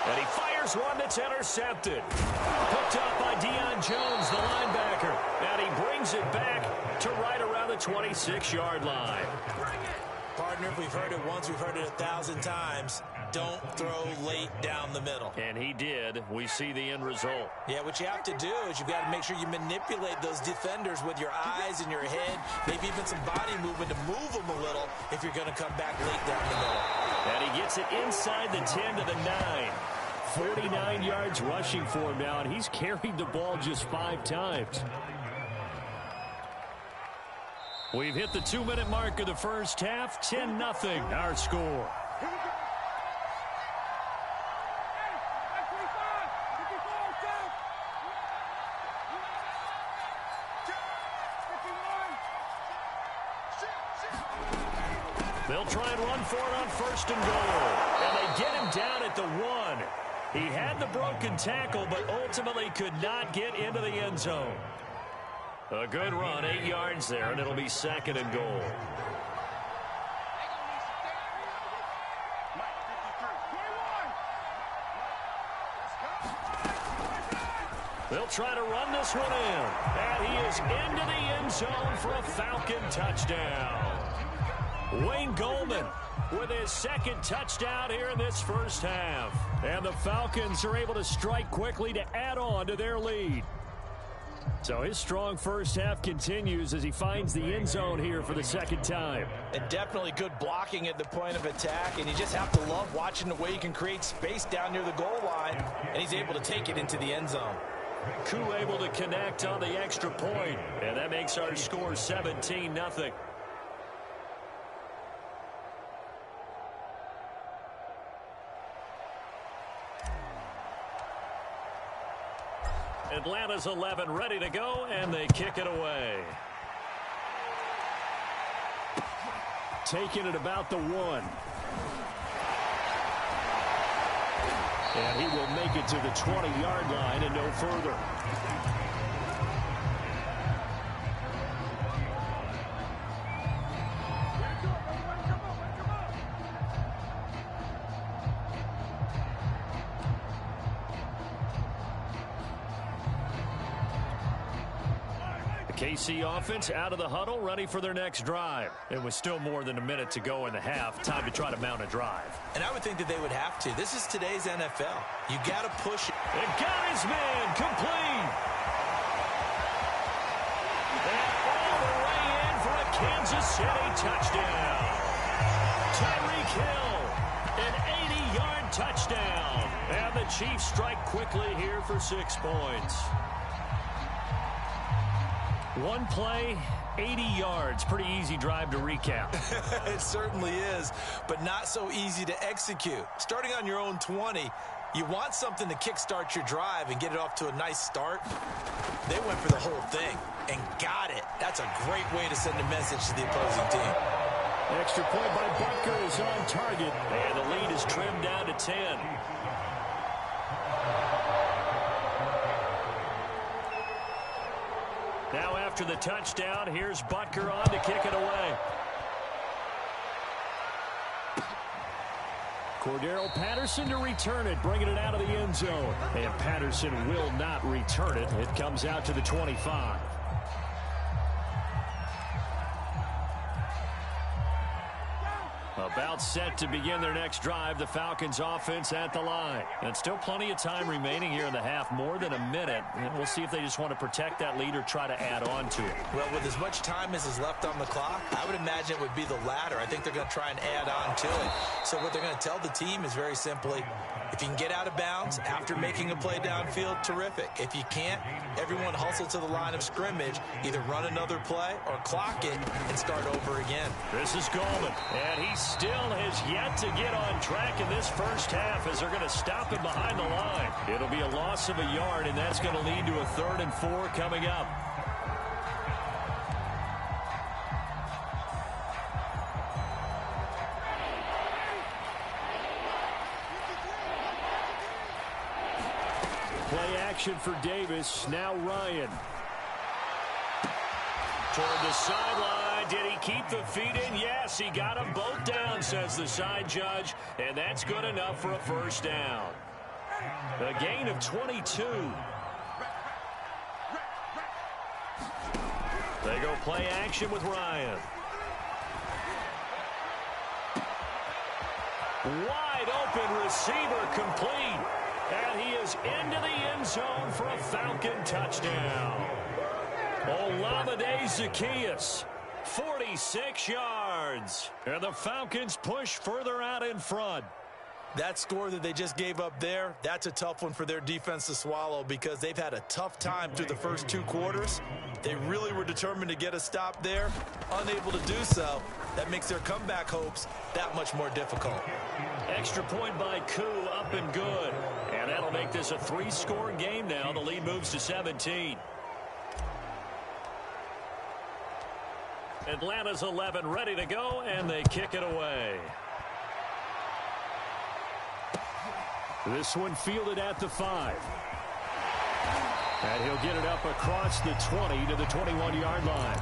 And he fires one that's intercepted. Picked up by Deion Jones, the linebacker. And he brings it back to right around the 26-yard line. Partner, if we've heard it once, we've heard it 1,000 times. Don't throw late down the middle. And he did. We see the end result. Yeah, what you have to do is you've got to make sure you manipulate those defenders with your eyes and your head, maybe even some body movement to move them a little if you're going to come back late down the middle. And he gets it inside the 10 to the 9. 49 yards rushing for him now, and he's carried the ball just 5 times. We've hit the 2-minute mark of the first half. 10-0 our score. They'll try and run for it on 1st and goal. And they get him down at the 1. He had the broken tackle, but ultimately could not get into the end zone. A good run, 8 yards there, and it'll be 2nd and goal. They'll try to run this one in. And he is into the end zone for a Falcon touchdown. Wayne Goldman with his 2nd touchdown here in this first half. And the Falcons are able to strike quickly to add on to their lead. So his strong first half continues as he finds the end zone here for the 2nd time. And definitely good blocking at the point of attack, and you just have to love watching the way he can create space down near the goal line, and he's able to take it into the end zone. Koo able to connect on the extra point, and that makes our score 17-0. Atlanta's 11 ready to go, and they kick it away. Taking it about the 1. And he will make it to the 20-yard line and no further. KC offense out of the huddle, ready for their next drive. It was still more than a minute to go in the half. Time to try to mount a drive. And I would think that they would have to. This is today's NFL. You got to push it. And got his man complete. And all the way in for a Kansas City touchdown. Tyreek Hill, an 80-yard touchdown. And the Chiefs strike quickly here for 6 points. One play, 80 yards. Pretty easy drive to recap. It certainly is, but not so easy to execute. Starting on your own 20, you want something to kickstart your drive and get it off to a nice start. They went for the whole thing and got it. That's a great way to send a message to the opposing team. Extra point by Butker is on target, and the lead is trimmed down to 10. Now after the touchdown, here's Butker on to kick it away. Cordero Patterson to return it, bringing it out of the end zone. And Patterson will not return it. It comes out to the 25. About set to begin their next drive, the Falcons offense at the line. And still plenty of time remaining here in the half, more than a minute. And we'll see if they just want to protect that lead or try to add on to it. Well, with as much time as is left on the clock, I would imagine it would be the latter. I think they're going to try and add on to it. So what they're going to tell the team is very simply, if you can get out of bounds after making a play downfield, terrific. If you can't, everyone hustle to the line of scrimmage, either run another play or clock it and start over again. This is Goldman, and he still has yet to get on track in this first half as they're going to stop him behind the line. It'll be a loss of a yard, and that's going to lead to a 3rd and 4 coming up. Play action for Davis. Now Ryan. Toward the sideline. Did he keep the feet in? Yes, he got them both down, says the side judge. And that's good enough for a first down. A gain of 22. They go play action with Ryan. Wide open receiver complete. And he is into the end zone for a Falcon touchdown. Olamide Zaccheaus, 46 yards. And the Falcons push further out in front. That score that they just gave up there, that's a tough one for their defense to swallow because they've had a tough time through the first 2 quarters. They really were determined to get a stop there, unable to do so. That makes their comeback hopes that much more difficult. Extra point by Koo, up and good. And that'll make this a 3-score game now. The lead moves to 17. Atlanta's 11 ready to go, and they kick it away. This one fielded at the 5. And he'll get it up across the 20 to the 21-yard line.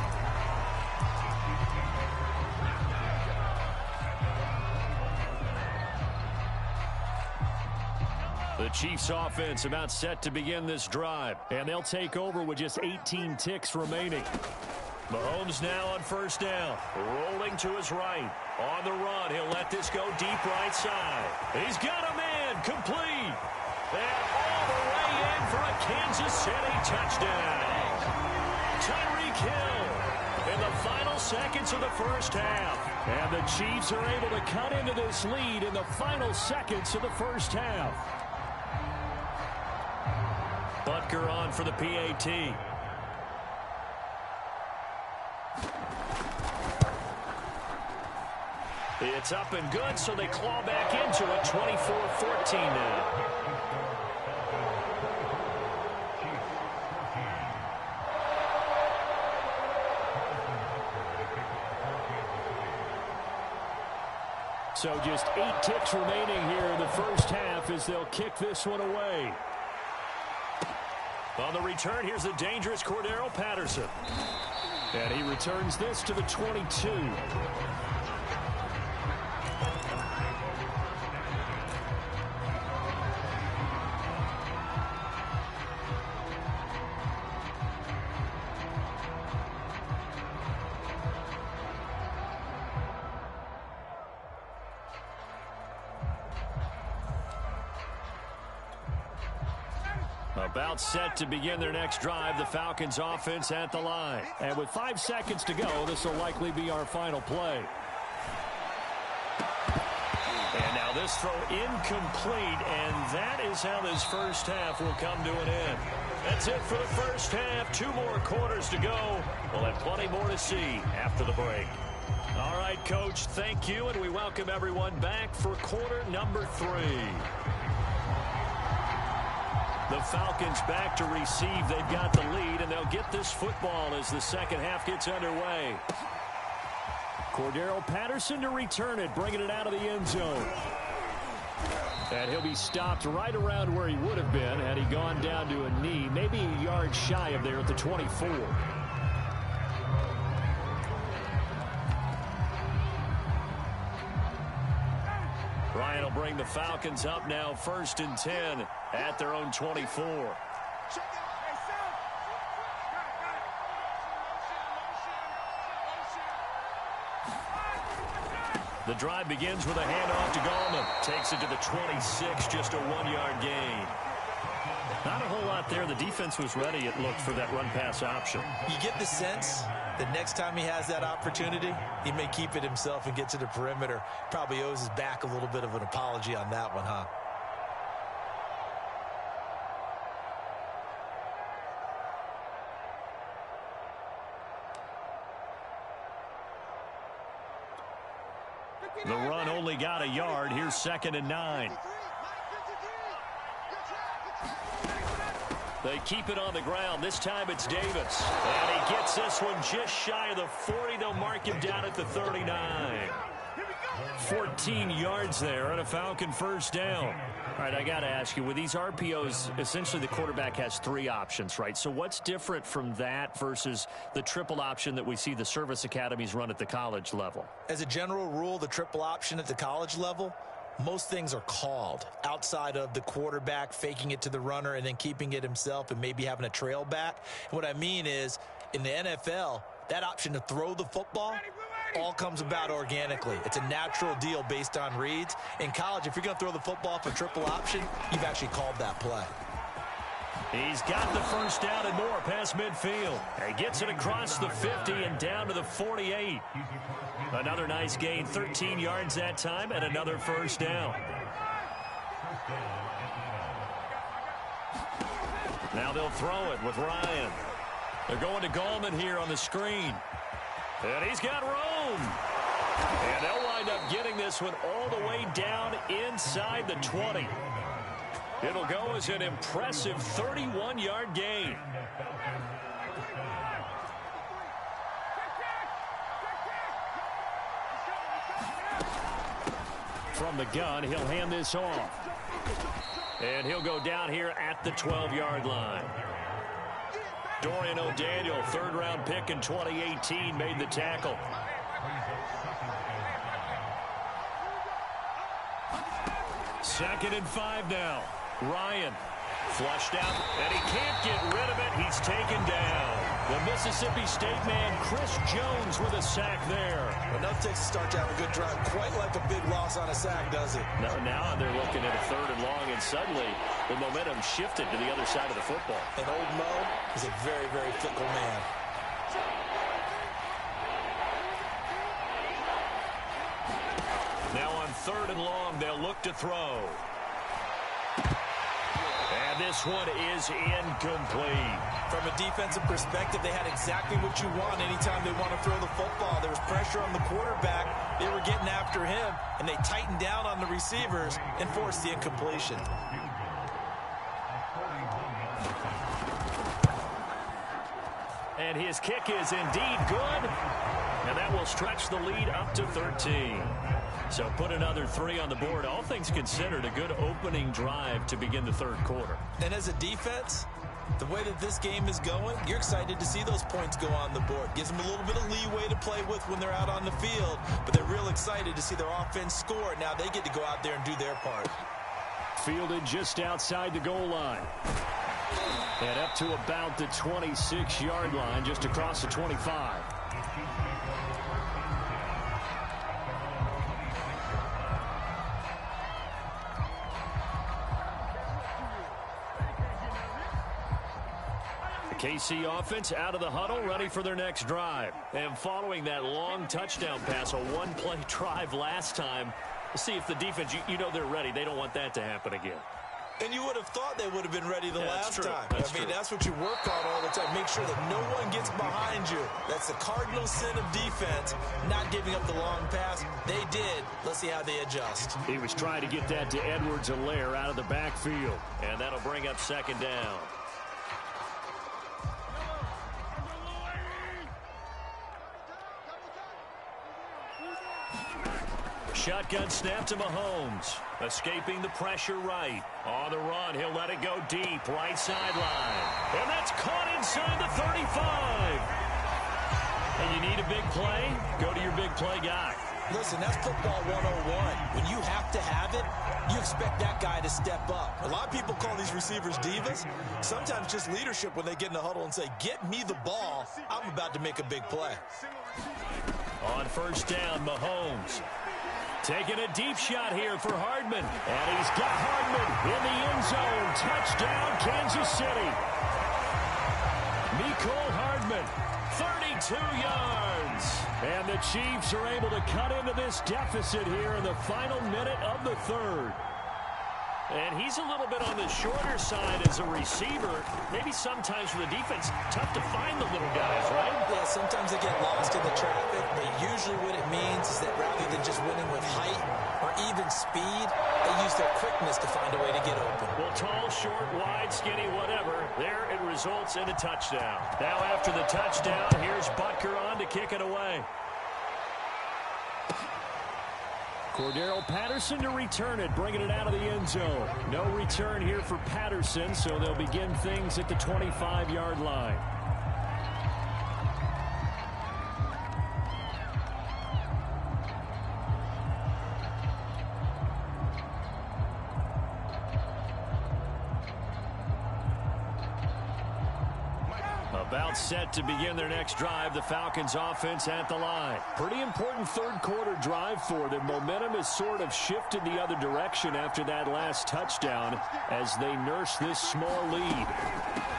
The Chiefs offense about set to begin this drive, and they'll take over with just 18 ticks remaining. Mahomes now on first down, rolling to his right. On the run, he'll let this go deep right side. He's got a man, complete. And all the way in for a Kansas City touchdown. Tyreek Hill in the final seconds of the first half. And the Chiefs are able to cut into this lead in the final seconds of the first half. Butker on for the PAT. It's up and good, so they claw back into it, 24-14 now. So just 8 ticks remaining here in the first half as they'll kick this one away. On the return, here's the dangerous Cordero Patterson. And he returns this to the 22. About set to begin their next drive, the Falcons offense at the line. And with 5 seconds to go, this will likely be our final play. And now this throw incomplete, and that is how this first half will come to an end. That's it for the first half. 2 more quarters to go. We'll have plenty more to see after the break. All right, Coach, thank you, and we welcome everyone back for quarter number 3. The Falcons back to receive. They've got the lead, and they'll get this football as the second half gets underway. Cordero Patterson to return it, bringing it out of the end zone. And he'll be stopped right around where he would have been had he gone down to a knee, maybe a yard shy of there at the 24. Ryan will bring the Falcons up now 1st and 10 at their own 24. The drive begins with a handoff to Gallman. Takes it to the 26, just a 1-yard gain. Not a whole lot there. The defense was ready, it looked, for that run-pass option. You get the sense that next time he has that opportunity, he may keep it himself and get to the perimeter. Probably owes his back a little bit of an apology on that one, huh? The run only got a yard. Here's 2nd and 9. They keep it on the ground. This time it's Davis. And he gets this one just shy of the 40. They'll mark him down at the 39. 14 yards there and a Falcon first down. All right, I got to ask you, with these RPOs, essentially the quarterback has 3 options, right? So what's different from that versus the triple option that we see the service academies run at the college level? As a general rule, the triple option at the college level, most things are called outside of the quarterback faking it to the runner and then keeping it himself and maybe having a trail back. And what I mean is, in the NFL, that option to throw the football all comes about organically. It's a natural deal based on reads. In college, if you're going to throw the football for triple option, you've actually called that play. He's got the first down and more past midfield. He gets it across the 50 and down to the 48. Another nice gain, 13 yards that time, and another first down. Now they'll throw it with Ryan. They're going to Gallman here on the screen. And he's got room. And they'll wind up getting this one all the way down inside the 20. It'll go as an impressive 31-yard gain. From the gun, he'll hand this off. And he'll go down here at the 12-yard line. Dorian O'Daniel, 3rd-round pick in 2018, made the tackle. Second and 5 now. Ryan flushed out, and he can't get rid of it. He's taken down. The Mississippi State man, Chris Jones, with a sack there. Enough takes to start to have a good drive. Quite like a big loss on a sack, does it? Now they're looking at a 3rd and long, and suddenly the momentum shifted to the other side of the football. And old Mo is a very, very fickle man. Now on 3rd and long, they'll look to throw. And this one is incomplete. From a defensive perspective, they had exactly what you want anytime they want to throw the football. There was pressure on the quarterback. They were getting after him, and they tightened down on the receivers and forced the incompletion. And his kick is indeed good. And that will stretch the lead up to 13. So put another 3 on the board. All things considered, a good opening drive to begin the 3rd quarter. And as a defense, the way that this game is going, you're excited to see those points go on the board. Gives them a little bit of leeway to play with when they're out on the field, but they're real excited to see their offense score. Now they get to go out there and do their part. Fielded just outside the goal line. And up to about the 26-yard line, just across the 25. KC offense out of the huddle, ready for their next drive. And following that long touchdown pass, a one-play drive last time, we'll see if the defense, you know they're ready. They don't want that to happen again. And you would have thought they would have been ready the last time. That's I mean, that's what you work on all the time. Make sure that no one gets behind you. That's the cardinal sin of defense, not giving up the long pass. They did. Let's see how they adjust. He was trying to get that to Edwards-Helaire out of the backfield. And that'll bring up 2nd down. Shotgun snap to Mahomes. Escaping the pressure right. On the run, he'll let it go deep. Right sideline. And that's caught inside the 35. And you need a big play? Go to your big play guy. Listen, that's football 101. When you have to have it, you expect that guy to step up. A lot of people call these receivers divas. Sometimes just leadership when they get in the huddle and say, get me the ball. I'm about to make a big play. On first down, Mahomes. Taking a deep shot here for Hardman. And he's got Hardman in the end zone. Touchdown, Kansas City. Mecole Hardman, 32 yards. And the Chiefs are able to cut into this deficit here in the final minute of the third. And he's a little bit on the shorter side as a receiver. Maybe sometimes for the defense, tough to find the little guys, right? Yeah, sometimes they get lost in the traffic, but usually what it means is that rather than just winning with height or even speed, they use their quickness to find a way to get open. Well, tall, short, wide, skinny, whatever, there it results in a touchdown. Now after the touchdown, here's Butker on to kick it away. Cordero Patterson to return it, bringing it out of the end zone. No return here for Patterson, so they'll begin things at the 25-yard line. About set to begin their next drive, the Falcons offense at the line. Pretty important third quarter drive for them. Momentum has sort of shifted the other direction after that last touchdown as they nurse this small lead.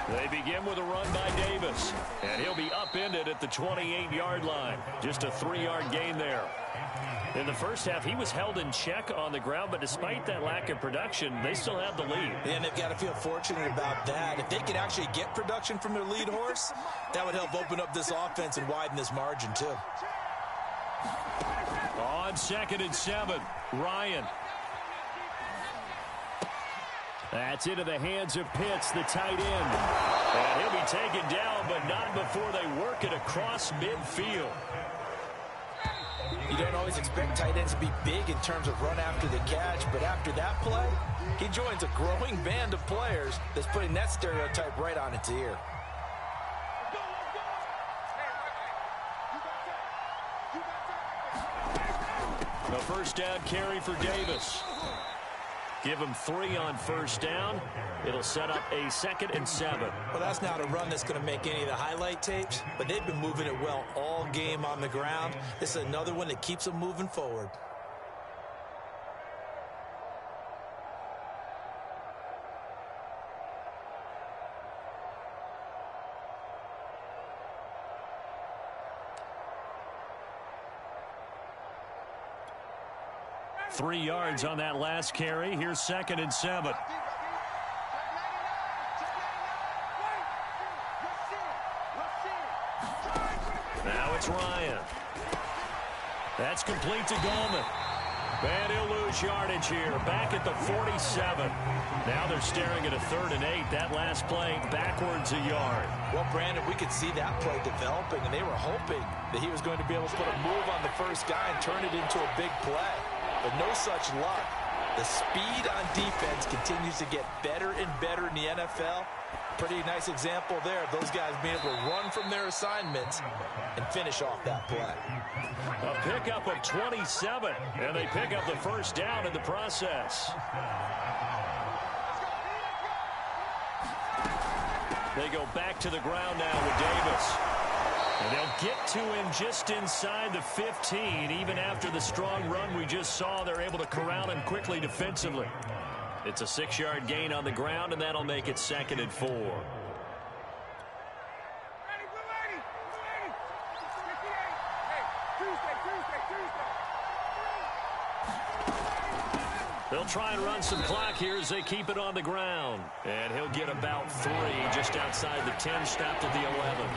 They begin with a run by Davis, and he'll be upended at the 28-yard line. Just a 3-yard gain there. In the first half, he was held in check on the ground, but despite that lack of production, they still have the lead. And they've got to feel fortunate about that. If they could actually get production from their lead horse, that would help open up this offense and widen this margin, too. On 2nd and 7, Ryan. That's into the hands of Pitts, the tight end. And he'll be taken down, but not before they work it across midfield. You don't always expect tight ends to be big in terms of run after the catch, but after that play, he joins a growing band of players that's putting that stereotype right on its ear. The first down carry for Davis. Give him 3 on first down. It'll set up a 2nd and 7. Well, that's not a run that's going to make any of the highlight tapes, but they've been moving it well all game on the ground. This is another one that keeps them moving forward. Three yards on that last carry. Here's 2nd and 7. Now it's Ryan. That's complete to Gallman. And he'll lose yardage here. Back at the 47. Now they're staring at a 3rd and 8. That last play backwards a yard. Well, Brandon, we could see that play developing, and they were hoping that he was going to be able to put a move on the first guy and turn it into a big play. But no such luck. The speed on defense continues to get better and better in the NFL. Pretty nice example there of those guys being able to run from their assignments and finish off that play. A pickup of 27, and they pick up the first down in the process. They go back to the ground now with Davis. And they'll get to him just inside the 15. Even after the strong run we just saw, they're able to corral him quickly defensively. It's a 6-yard gain on the ground, and that'll make it 2nd and 4. They'll try and run some clock here as they keep it on the ground. And he'll get about 3 just outside the 10, stopped at the 11.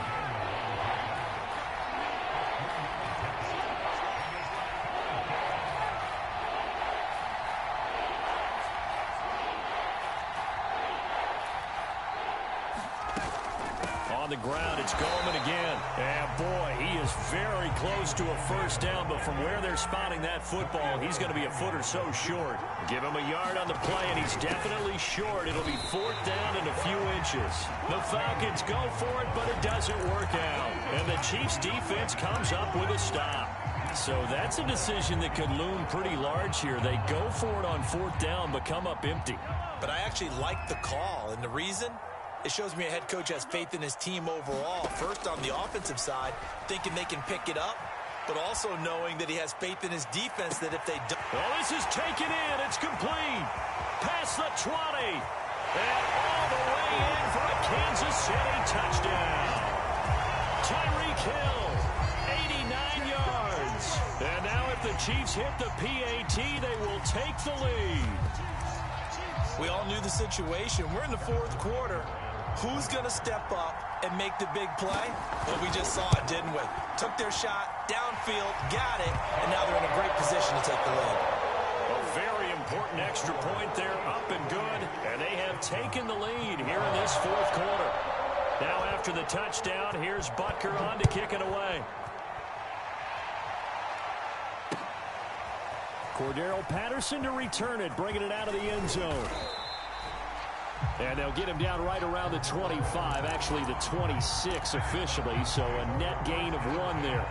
The ground, it's Gallman again. And boy, he is very close to a first down, but from where they're spotting that football, he's going to be a foot or so short. Give him a yard on the play, and he's definitely short. It'll be 4th down and a few inches. The Falcons go for it, but it doesn't work out. And the Chiefs defense comes up with a stop. So that's a decision that could loom pretty large here. They go for it on 4th down, but come up empty. But I actually like the call, and the reason? It shows me a head coach has faith in his team overall. First, on the offensive side, thinking they can pick it up, but also knowing that he has faith in his defense that if they don't... Well, this is taken in. It's complete. Past the 20. And all the way in for a Kansas City touchdown. Tyreek Hill, 89 yards. And now if the Chiefs hit the PAT, they will take the lead. We all knew the situation. We're in the 4th quarter. Who's going to step up and make the big play? Well, we just saw it, didn't we? Took their shot, downfield, got it, and now they're in a great position to take the lead. A very important extra point there, up and good, and they have taken the lead here in this 4th quarter. Now after the touchdown, here's Butker on to kick it away. Cordero Patterson to return it, bringing it out of the end zone. And they'll get him down right around the 25, actually the 26 officially, so a net gain of 1 there.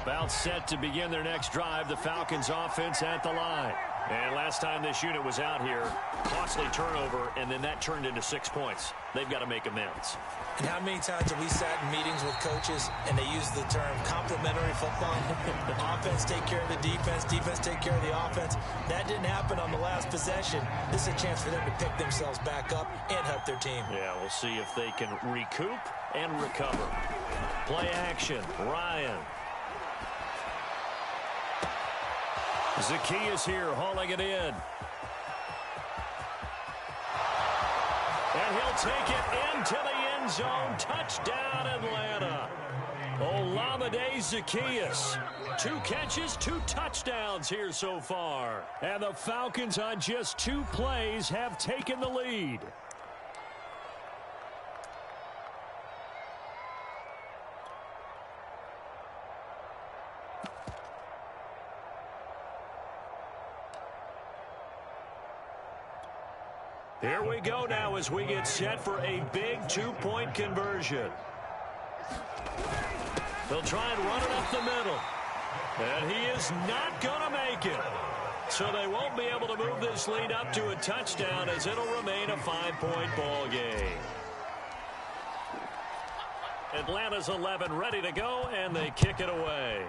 About set to begin their next drive, the Falcons offense at the line. And last time this unit was out here, costly turnover, and then that turned into 6 points. They've got to make amends. And how many times have we sat in meetings with coaches and they use the term complementary football? Offense take care of the defense, defense take care of the offense. That didn't happen on the last possession. This is a chance for them to pick themselves back up and help their team. Yeah, we'll see if they can recoup and recover. Play action, Ryan. Zacchaeus here, hauling it in. And he'll take it into the end zone. Touchdown, Atlanta. Olamide Zacchaeus. 2 catches, 2 touchdowns here so far. And the Falcons on just 2 plays have taken the lead. Here we go now as we get set for a big 2-point conversion. They'll try and run it up the middle. And he is not going to make it. So they won't be able to move this lead up to a touchdown as it'll remain a 5-point ball game. Atlanta's 11 ready to go, and they kick it away.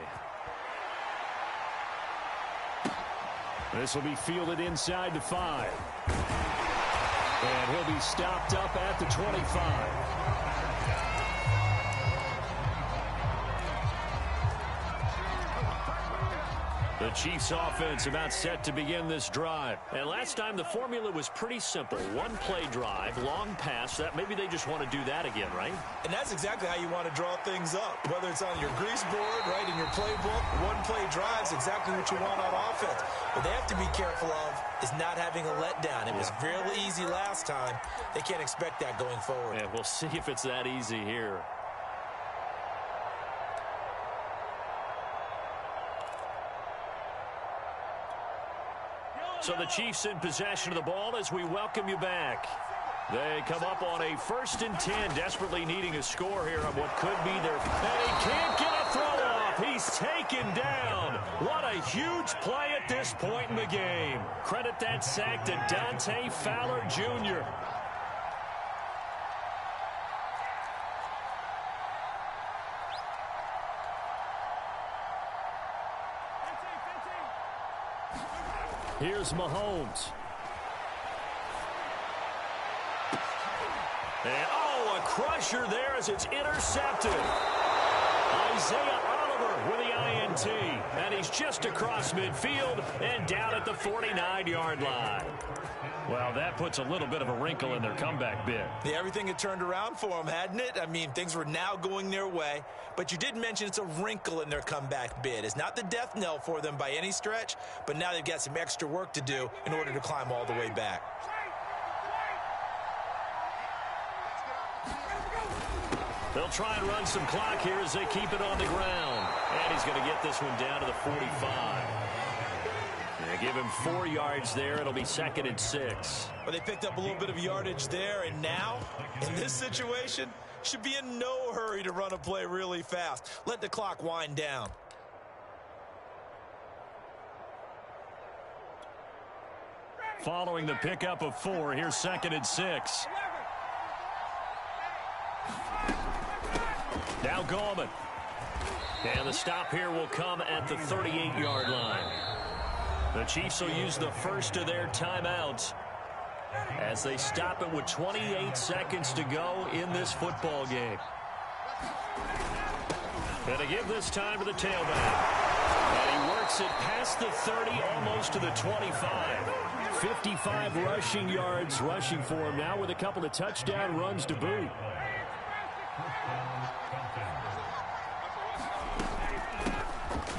This will be fielded inside the 5. And he'll be stopped up at the 25. The Chiefs offense about set to begin this drive. And last time the formula was pretty simple. 1 play drive, long pass. That maybe they just want to do that again, right? And that's exactly how you want to draw things up. Whether it's on your grease board, right, in your playbook, 1 play drive is exactly what you want on offense. What they have to be careful of is not having a letdown. It was fairly easy last time. They can't expect that going forward. Yeah, we'll see if it's that easy here. So the Chiefs in possession of the ball as we welcome you back. They come up on a 1st and 10, desperately needing a score here on what could be their... And he can't get a throw off. He's taken down. What a huge play at this point in the game. Credit that sack to Dante Fowler Jr. Here's Mahomes. And, a crusher there as it's intercepted. Isaiah Oliver with the INT. And he's just across midfield and down at the 49-yard line. Well, that puts a little bit of a wrinkle in their comeback bid. Yeah, everything had turned around for them, hadn't it? I mean, things were now going their way. But you did mention it's a wrinkle in their comeback bid. It's not the death knell for them by any stretch, but now they've got some extra work to do in order to climb all the way back. They'll try and run some clock here as they keep it on the ground. And he's going to get this one down to the 45. Yeah, give him 4 yards there. It'll be 2nd and 6. Well, they picked up a little bit of yardage there, and now, in this situation, should be in no hurry to run a play really fast. Let the clock wind down. Following the pickup of 4, here's 2nd and 6. Now Gallman. And the stop here will come at the 38-yard line. The Chiefs will use the first of their timeouts as they stop it with 28 seconds to go in this football game. And to give this time to the tailback. And he works it past the 30, almost to the 25. 55 rushing yards rushing for him now with a couple of touchdown runs to boot.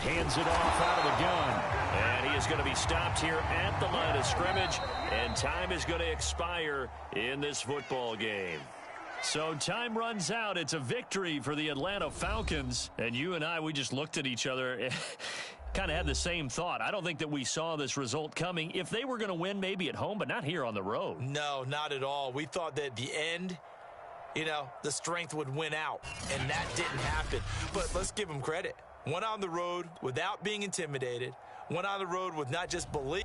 Hands it off out of the gun. And he is going to be stopped here at the line of scrimmage. And time is going to expire in this football game. So time runs out. It's a victory for the Atlanta Falcons. And you and I, we just looked at each other kind of had the same thought. I don't think that we saw this result coming. If they were going to win, maybe at home, but not here on the road. No, not at all. We thought that at the end, you know, the strength would win out, and that didn't happen. But let's give them credit. Went on the road without being intimidated. Went on the road with not just belief.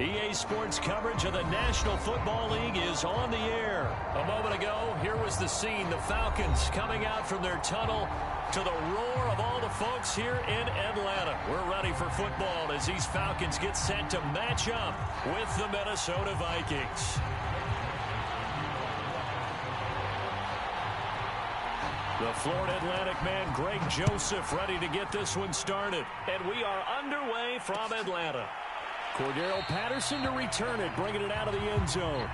EA Sports coverage of the National Football League is on the air. A moment ago, here was the scene. The Falcons coming out from their tunnel to the roar of all the folks here in Atlanta. We're ready for football as these Falcons get set to match up with the Minnesota Vikings. The Florida Atlantic man, Greg Joseph, ready to get this one started. And we are underway from Atlanta. Cordero Patterson to return it, bringing it out of the end zone.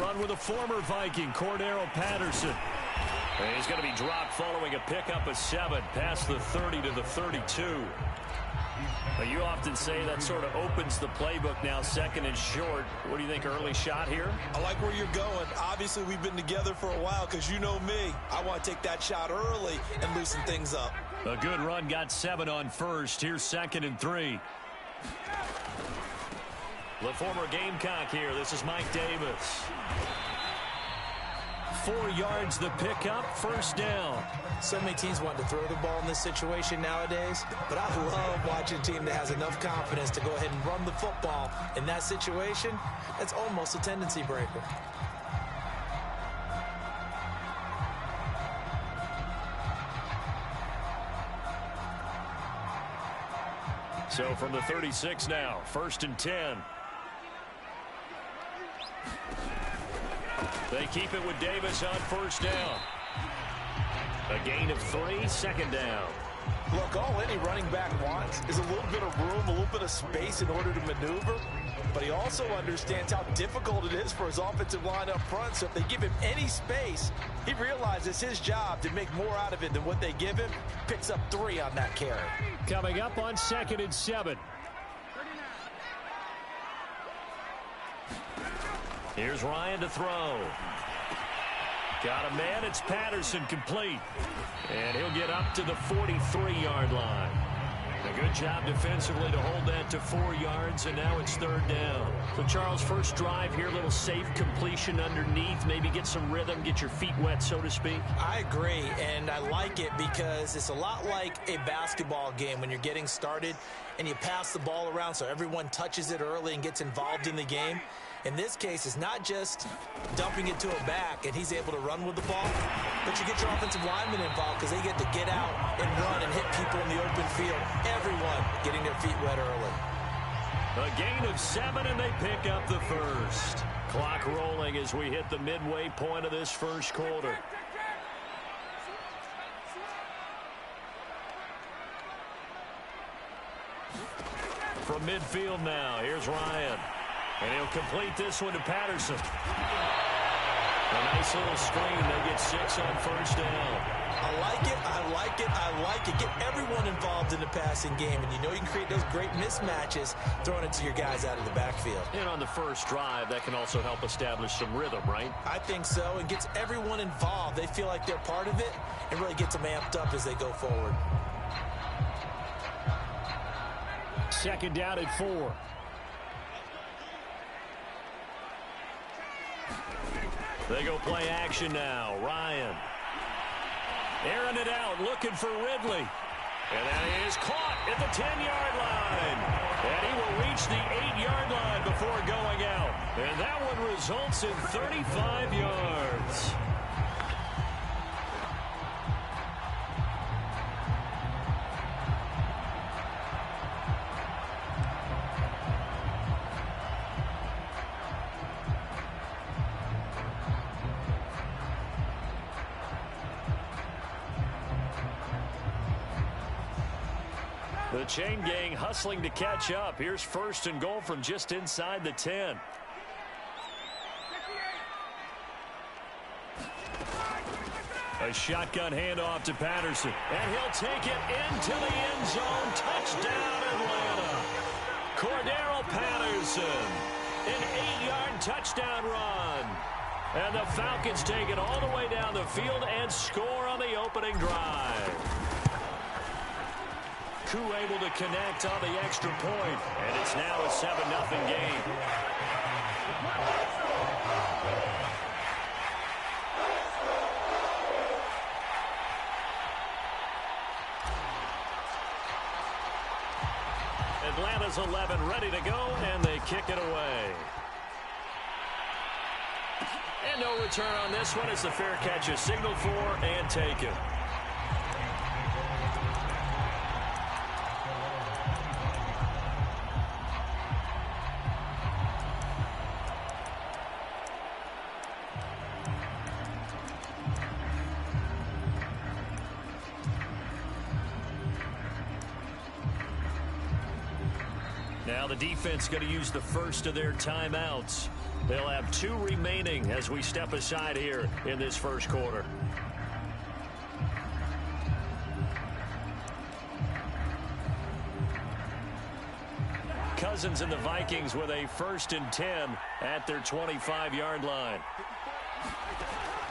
run with a former Viking, Cordero Patterson. And he's going to be dropped following a pickup of 7 past the 30 to the 32. But you often say that sort of opens the playbook now, second and short. What do you think, early shot here? I like where you're going. Obviously, we've been together for a while because you know me. I want to take that shot early and loosen things up. A good run, got 7 on first. Here's second and 3. The former Gamecock here. This is Mike Davis. 4 yards the pickup, first down. So many teams want to throw the ball in this situation nowadays, but I love watching a team that has enough confidence to go ahead and run the football. In that situation, that's almost a tendency breaker. So from the 36 now, first and 10. They keep it with Davis on first down. A gain of 3, second down. Look, all any running back wants is a little bit of room, a little bit of space in order to maneuver. But he also understands how difficult it is for his offensive line up front. So if they give him any space, he realizes his job to make more out of it than what they give him. Picks up 3 on that carry. Coming up on second and 7. Here's Ryan to throw. Got a man. It's Patterson, complete. And he'll get up to the 43-yard line. A good job defensively to hold that to 4 yards, and now it's third down. So, Charles, first drive here, a little safe completion underneath, maybe get some rhythm, get your feet wet, so to speak. I agree, and I like it because it's a lot like a basketball game when you're getting started and you pass the ball around so everyone touches it early and gets involved in the game. In this case, it's not just dumping it to a back and he's able to run with the ball, but you get your offensive linemen involved because they get to get out and run and hit people in the open field. Everyone getting their feet wet early. A gain of 7, and they pick up the first. Clock rolling as we hit the midway point of this first quarter. From midfield now, here's Ryan. And he'll complete this one to Patterson. A nice little screen. They get 6 on first down. I like it, I like it, I like it. Get everyone involved in the passing game. And you know you can create those great mismatches throwing it to your guys out of the backfield. And on the first drive, that can also help establish some rhythm, right? I think so. It gets everyone involved. They feel like they're part of it and really gets them amped up as they go forward. Second down at 4. They go play action now. Ryan. Airing it out, looking for Ridley. And that is caught at the 10-yard line. And he will reach the 8-yard line before going out. And that one results in 35 yards. The chain gang hustling to catch up. Here's first and goal from just inside the 10. A shotgun handoff to Patterson. And he'll take it into the end zone. Touchdown, Atlanta. Cordero Patterson. An 8-yard touchdown run. And the Falcons take it all the way down the field and score on the opening drive. Koo able to connect on the extra point, and it's now a 7-0 game. Atlanta's 11 ready to go, and they kick it away. And no return on this one as the fair catch is signaled for and taken. Now the defense going to use the first of their timeouts. They'll have 2 remaining as we step aside here in this first quarter. Cousins and the Vikings with a 1st and 10 at their 25-yard line.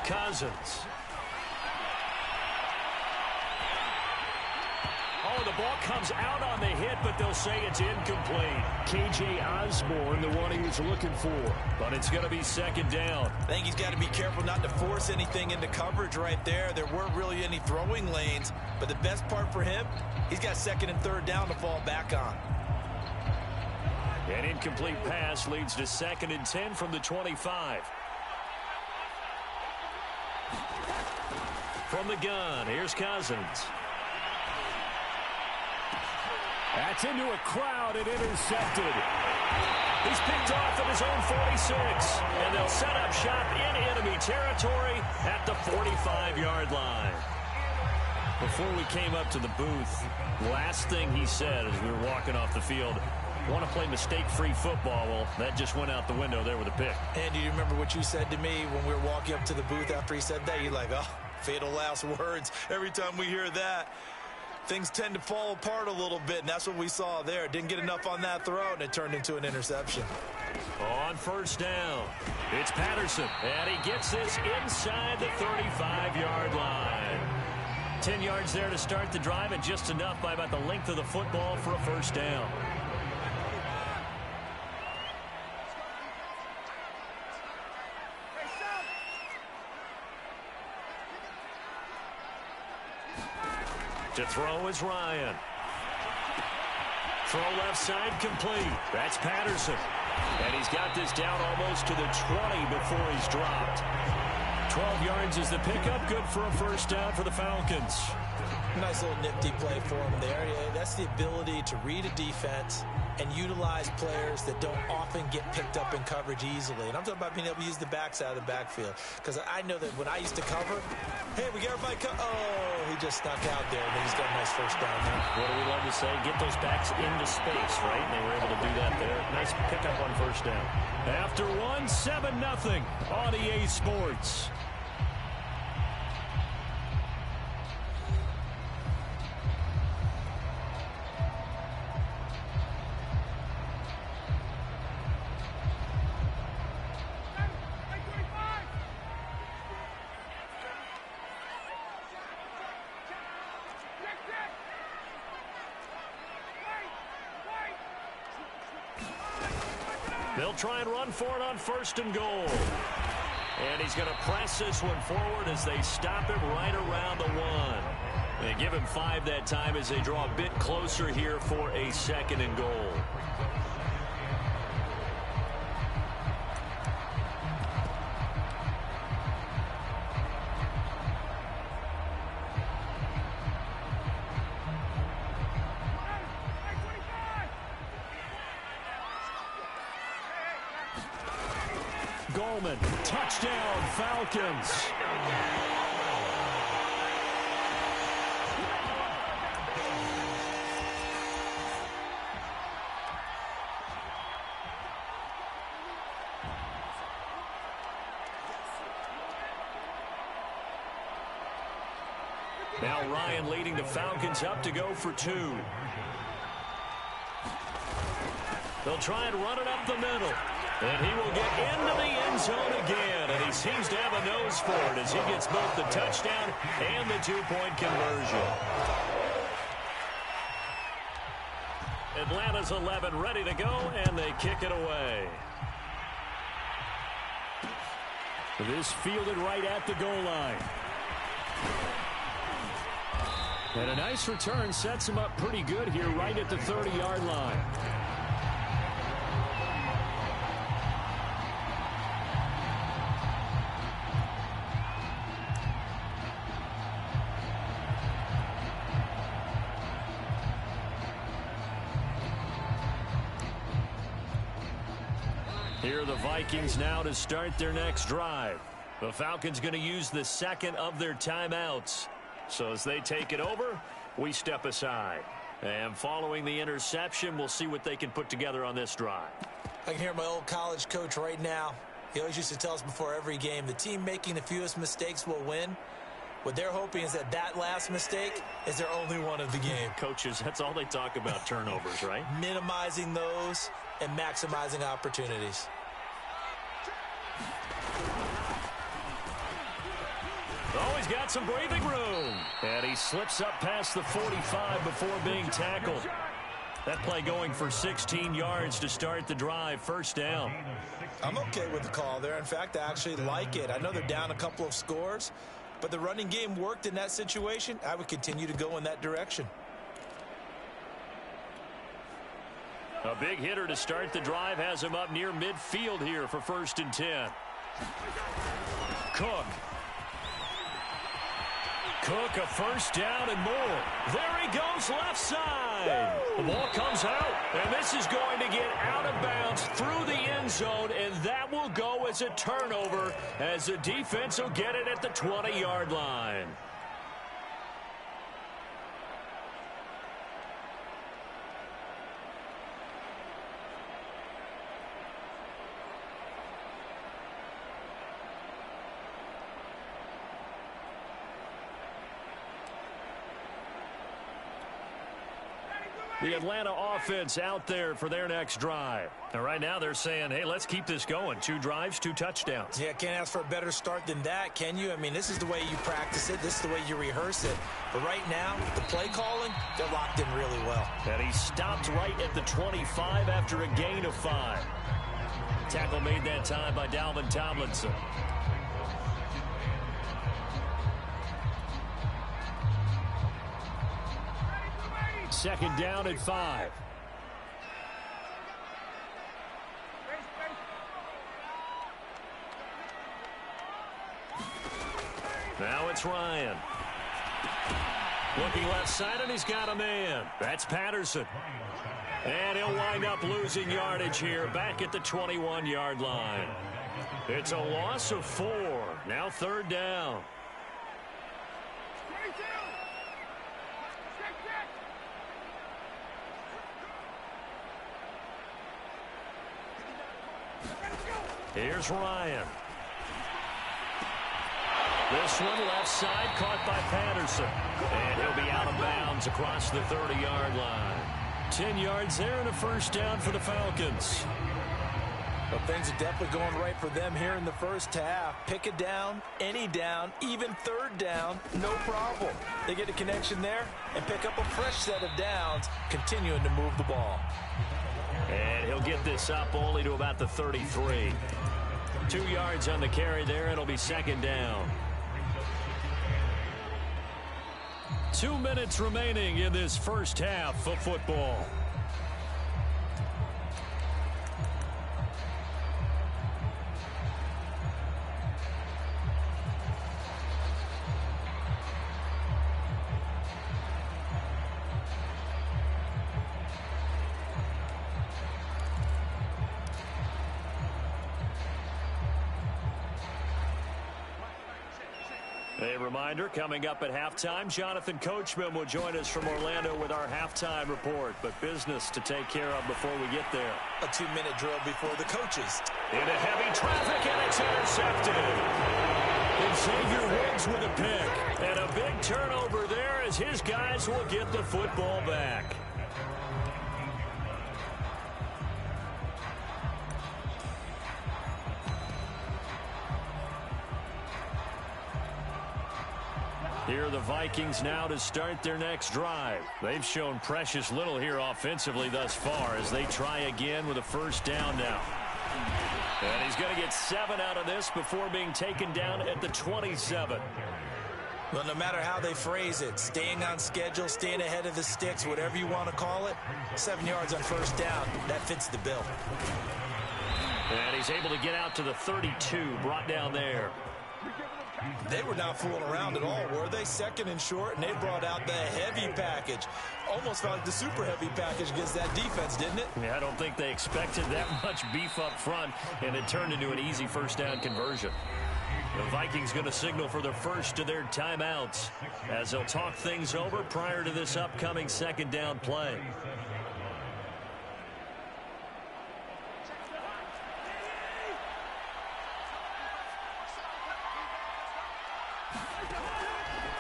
Cousins. Oh, the ball comes out on the hit, but they'll say it's incomplete. K.J. Osborne, the one he was looking for. But it's going to be 2nd down. I think he's got to be careful not to force anything into coverage right there. There weren't really any throwing lanes. But the best part for him, he's got 2nd and 3rd down to fall back on. An incomplete pass leads to 2nd and 10 from the 25. From the gun, here's Cousins. That's into a crowd and intercepted. He's picked off at his own 46. And they'll set up shop in enemy territory at the 45-yard line. Before we came up to the booth, last thing he said as we were walking off the field, want to play mistake-free football. Well, that just went out the window there with a pick. And do you remember what you said to me when we were walking up to the booth after he said that? You're like, oh, fatal last words. Every time we hear that, things tend to fall apart a little bit, and that's what we saw there. Didn't get enough on that throw, and it turned into an interception. On 1st down, it's Patterson, and he gets this inside the 35-yard line. 10 yards there to start the drive, and just enough by about the length of the football for a 1st down. To throw is Ryan. Throw left side complete. That's Patterson. And he's got this down almost to the 20 before he's dropped. 12 yards is the pickup. Good for a 1st down for the Falcons. Nice little nifty play for him there. Yeah, that's the ability to read a defense and utilize players that don't often get picked up in coverage easily. And I'm talking about being able to use the backside of the backfield. Because I know that when I used to cover, hey, we got everybody oh, he just snuck out there, and then he's got a nice 1st down there. What do we love to say? Get those backs into space, right? And they were able to do that there. Nice pickup on 1st down. After 7-0 on EA Sports. They'll try and run for it on 1st and goal. And he's going to press this one forward as they stop him right around the 1. They give him 5 that time as they draw a bit closer here for a 2nd and goal. Goldman, touchdown, Falcons. Now Ryan leading the Falcons up to go for 2. They'll try and run it up the middle. And he will get into the end zone again. And he seems to have a nose for it as he gets both the touchdown and the 2-point conversion. Atlanta's 11 ready to go, and they kick it away. This fielded right at the goal line. And a nice return sets him up pretty good here right at the 30-yard line. Here are the Vikings now to start their next drive. The Falcons going to use the 2nd of their timeouts. So as they take it over, we step aside. And following the interception, we'll see what they can put together on this drive. I can hear my old college coach right now He always used to tell us before every game, the team making the fewest mistakes will win. What they're hoping is that last mistake is their only one of the game. Coaches, that's all they talk about, turnovers, right? Minimizing those and maximizing opportunities. Oh, he's got some breathing room. And he slips up past the 45 before being tackled. That play going for 16 yards to start the drive. First down. I'm okay with the call there. In fact, I actually like it. I know they're down a couple of scores, but the running game worked in that situation. I would continue to go in that direction. A big hitter to start the drive has him up near midfield here for 1st and 10. Cook, a first down and more. There he goes left side. The ball comes out, and this is going to get out of bounds through the end zone, and that will go as a turnover as the defense will get it at the 20-yard line. The Atlanta offense out there for their next drive. And right now they're saying, hey, let's keep this going. 2 drives, 2 touchdowns. Yeah, can't ask for a better start than that, can you? I mean, this is the way you practice it. This is the way you rehearse it. But right now, the play calling, they're locked in really well. And he stopped right at the 25 after a gain of 5. Tackle made that time by Dalvin Tomlinson. Second down at 5. Now it's Ryan. Looking left side, and he's got a man. That's Patterson. And he'll wind up losing yardage here back at the 21-yard line. It's a loss of 4. Now 3rd down. Here's Ryan. This one left side caught by Patterson. And he'll be out of bounds across the 30-yard line. 10 yards there and a first down for the Falcons. Well, things are definitely going right for them here in the first half. Pick a down, any down, even 3rd down, no problem. They get a connection there and pick up a fresh set of downs, continuing to move the ball. And he'll get this up only to about the 33. 2 yards on the carry there. It'll be 2nd down. 2 minutes remaining in this first half of football. A reminder, coming up at halftime, Jonathan Coachman will join us from Orlando with our halftime report, but business to take care of before we get there. A 2-minute drill before the coaches. Into heavy traffic, and it's intercepted. And Xavier Woods with a pick. And a big turnover there as his guys will get the football back. Here are the Vikings now to start their next drive. They've shown precious little here offensively thus far as they try again with a first down now. And he's going to get 7 out of this before being taken down at the 27. Well, no matter how they phrase it, staying on schedule, staying ahead of the sticks, whatever you want to call it, 7 yards on first down, that fits the bill. And he's able to get out to the 32, brought down there. They were not fooling around at all, were they? 2nd and short, and they brought out the heavy package. Almost felt like the super heavy package against that defense, didn't it? Yeah, I don't think they expected that much beef up front, and it turned into an easy first down conversion. The Vikings going to signal for the first of their timeouts as they'll talk things over prior to this upcoming 2nd down play.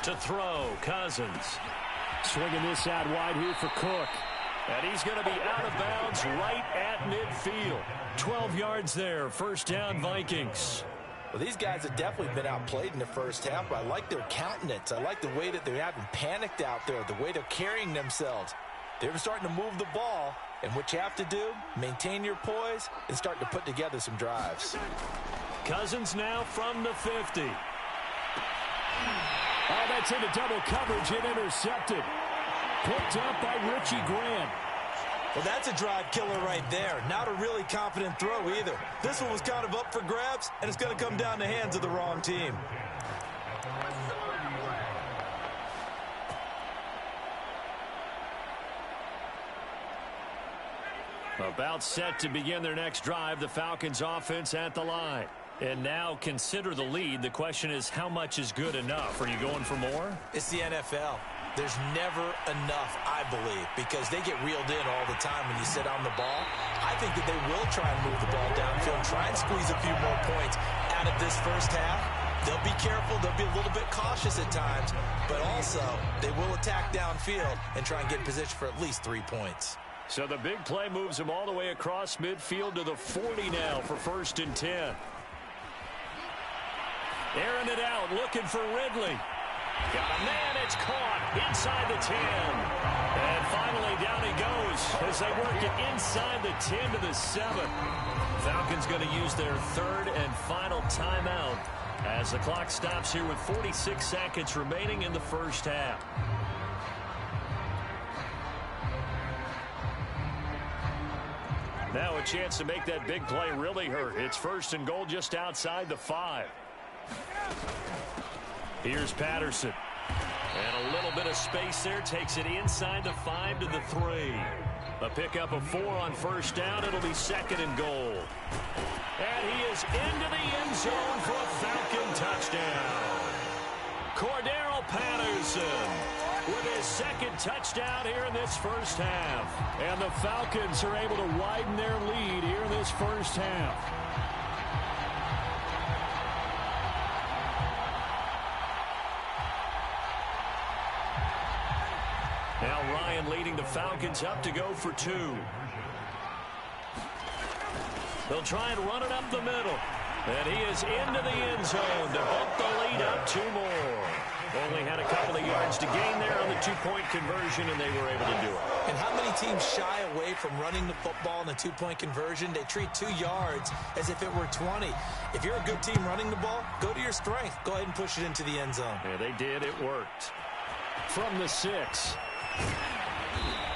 To throw, Cousins. Swinging this out wide here for Cook. And he's going to be out of bounds right at midfield. 12 yards there. First down, Vikings. Well, these guys have definitely been outplayed in the first half, but I like their countenance. I like the way that they haven't panicked out there, the way they're carrying themselves. They're starting to move the ball, and what you have to do, maintain your poise and start to put together some drives. Cousins now from the 50. Oh, that's into double coverage and intercepted. Picked up by Richie Grant. Well, that's a drive killer right there. Not a really confident throw either. This one was kind of up for grabs, and it's going to come down the hands of the wrong team. About set to begin their next drive, the Falcons offense at the line. And now consider the lead. The question is, how much is good enough? Are you going for more? It's the NFL. There's never enough, I believe, because they get reeled in all the time when you sit on the ball. I think that they will try and move the ball downfield, try and squeeze a few more points out of this first half. They'll be careful. They'll be a little bit cautious at times, but also they will attack downfield and try and get in position for at least 3 points. So the big play moves them all the way across midfield to the 40 now for 1st and 10. Airing it out, looking for Ridley. Got a man, it's caught inside the 10. And finally down he goes as they work it inside the 10 to the 7. Falcons going to use their 3rd and final timeout as the clock stops here with 46 seconds remaining in the first half. Now a chance to make that big play really hurt. It's 1st and goal just outside the 5. Here's Patterson. And a little bit of space there. Takes it inside the 5 to the 3. A pickup of 4 on 1st down. It'll be 2nd and goal. And he is into the end zone for a Falcon touchdown. Cordero Patterson with his 2nd touchdown here in this first half. And the Falcons are able to widen their lead here in this first half. Now Ryan leading the Falcons up to go for 2. They'll try and run it up the middle. And he is into the end zone to bump the lead up 2 more. Only had a couple of yards to gain there on the 2-point conversion, and they were able to do it. And how many teams shy away from running the football in the 2-point conversion? They treat 2 yards as if it were 20. If you're a good team running the ball, go to your strength. Go ahead and push it into the end zone. Yeah, they did. It worked. From the 6.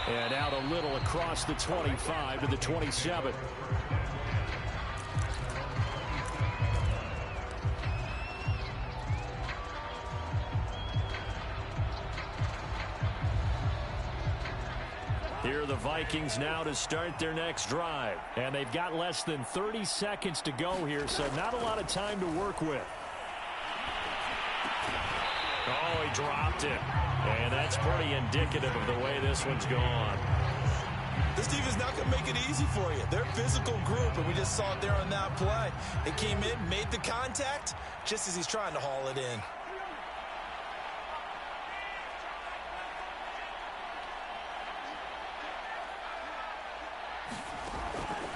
And out a little across the 25 to the 27. Here are the Vikings now to start their next drive. And they've got less than 30 seconds to go here, so not a lot of time to work with. Oh, he dropped it. And that's pretty indicative of the way this one's gone. This team is not going to make it easy for you. They're a physical group, and we just saw it there on that play. They came in, made the contact, just as he's trying to haul it in.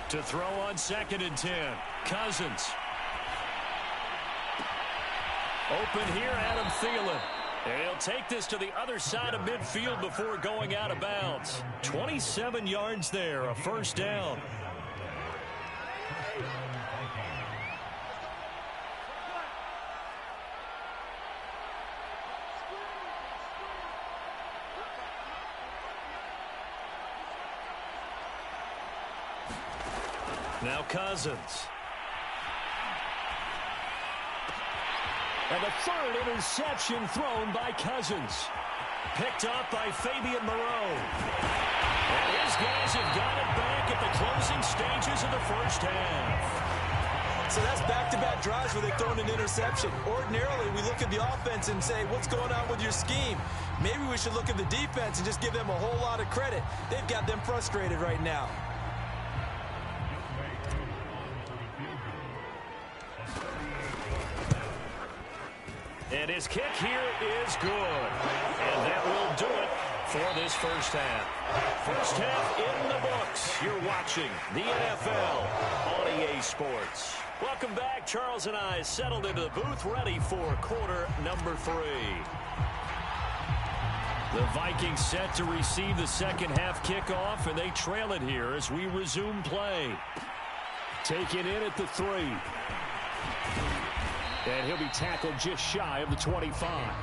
To throw on 2nd and 10. Cousins. Open here, Adam Thielen. And he'll take this to the other side of midfield before going out of bounds. 27 yards there, a 1st down. Now Cousins. And the 3rd interception thrown by Cousins. Picked up by Fabian Moreau. And his guys have got it back at the closing stages of the first half. So that's back-to-back drives where they've thrown an interception. Ordinarily, we look at the offense and say, what's going on with your scheme? Maybe we should look at the defense and just give them a whole lot of credit. They've got them frustrated right now. And his kick here is good. And that will do it for this first half. First half in the books. You're watching the NFL on EA Sports. Welcome back. Charles and I settled into the booth, ready for quarter number 3. The Vikings set to receive the second half kickoff, and they trail it here as we resume play. Taken in at the 3. And he'll be tackled just shy of the 25.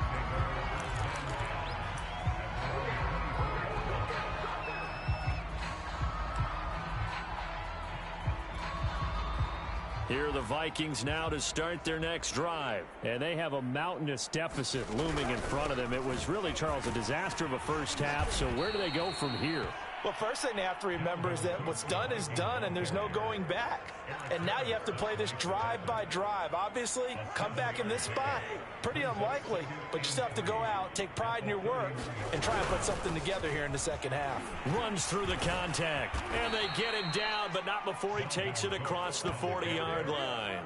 Here are the Vikings now to start their next drive. And they have a mountainous deficit looming in front of them. It was really, Charles, a disaster of a first half. So where do they go from here? Well, first thing they have to remember is that what's done is done, and there's no going back. And now you have to play this drive by drive. Obviously, come back in this spot, pretty unlikely, but you still have to go out, take pride in your work, and try and put something together here in the second half. Runs through the contact, and they get him down, but not before he takes it across the 40-yard line.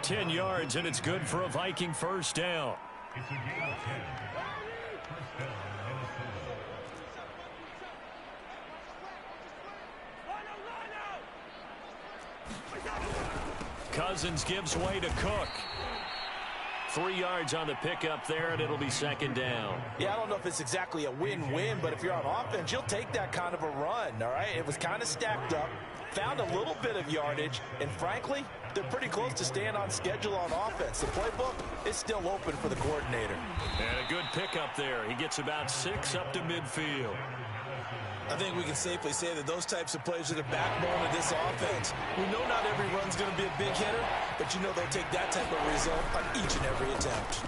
10 yards, and it's good for a Viking first down. Cousins gives way to Cook. 3 yards on the pickup there, and it'll be second down. Yeah, I don't know if it's exactly a win-win, but if you're on offense, you'll take that kind of a run, all right? It was kind of stacked up, found a little bit of yardage, and frankly, they're pretty close to staying on schedule on offense. The playbook is still open for the coordinator. And a good pickup there. He gets about 6 up to midfield. I think we can safely say that those types of plays are the backbone of this offense. We know not every run's going to be a big hitter, but you know they'll take that type of result on each and every attempt.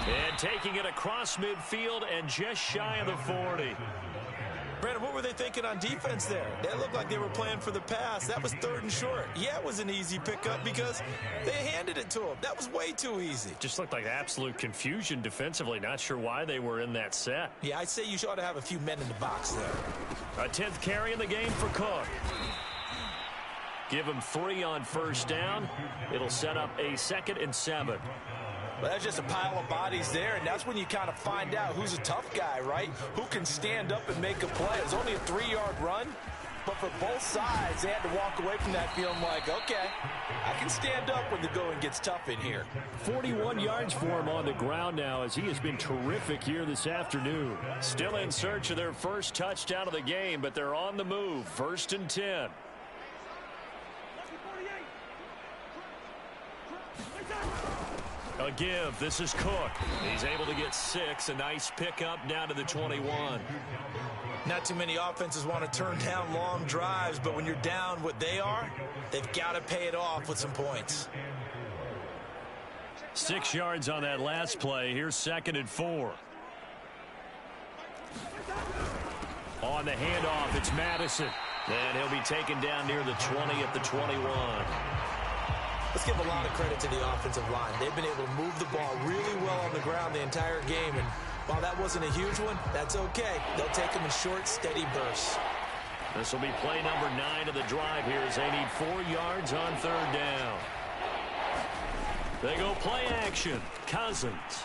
And taking it across midfield and just shy of the 40. Brandon, what were they thinking on defense there? They looked like they were playing for the pass. That was 3rd and short. Yeah, it was an easy pickup because they handed it to him. That was way too easy. Just looked like absolute confusion defensively. Not sure why they were in that set. Yeah, I'd say you ought to have a few men in the box there. A 10th carry in the game for Cook. Give him 3 on first down. It'll set up a 2nd and 7. But that's just a pile of bodies there, and that's when you kind of find out who's a tough guy, right? Who can stand up and make a play. It was only a 3-yard run, but for both sides, they had to walk away from that feeling like, okay, I can stand up when the going gets tough in here. 41 yards for him on the ground now as he has been terrific here this afternoon. Still in search of their first touchdown of the game, but they're on the move. 1st and 10. A give. This is Cook. He's able to get 6. A nice pickup down to the 21. Not too many offenses want to turn down long drives, but when you're down what they are, they've got to pay it off with some points. 6 yards on that last play. Here's 2nd and 4. On the handoff, it's Madison. And he'll be taken down near the 20 at the 21. Let's give a lot of credit to the offensive line. They've been able to move the ball really well on the ground the entire game. And while that wasn't a huge one, that's okay. They'll take them in short, steady bursts. This will be play number 9 of the drive here as they need 4 yards on 3rd down. They go play action. Cousins.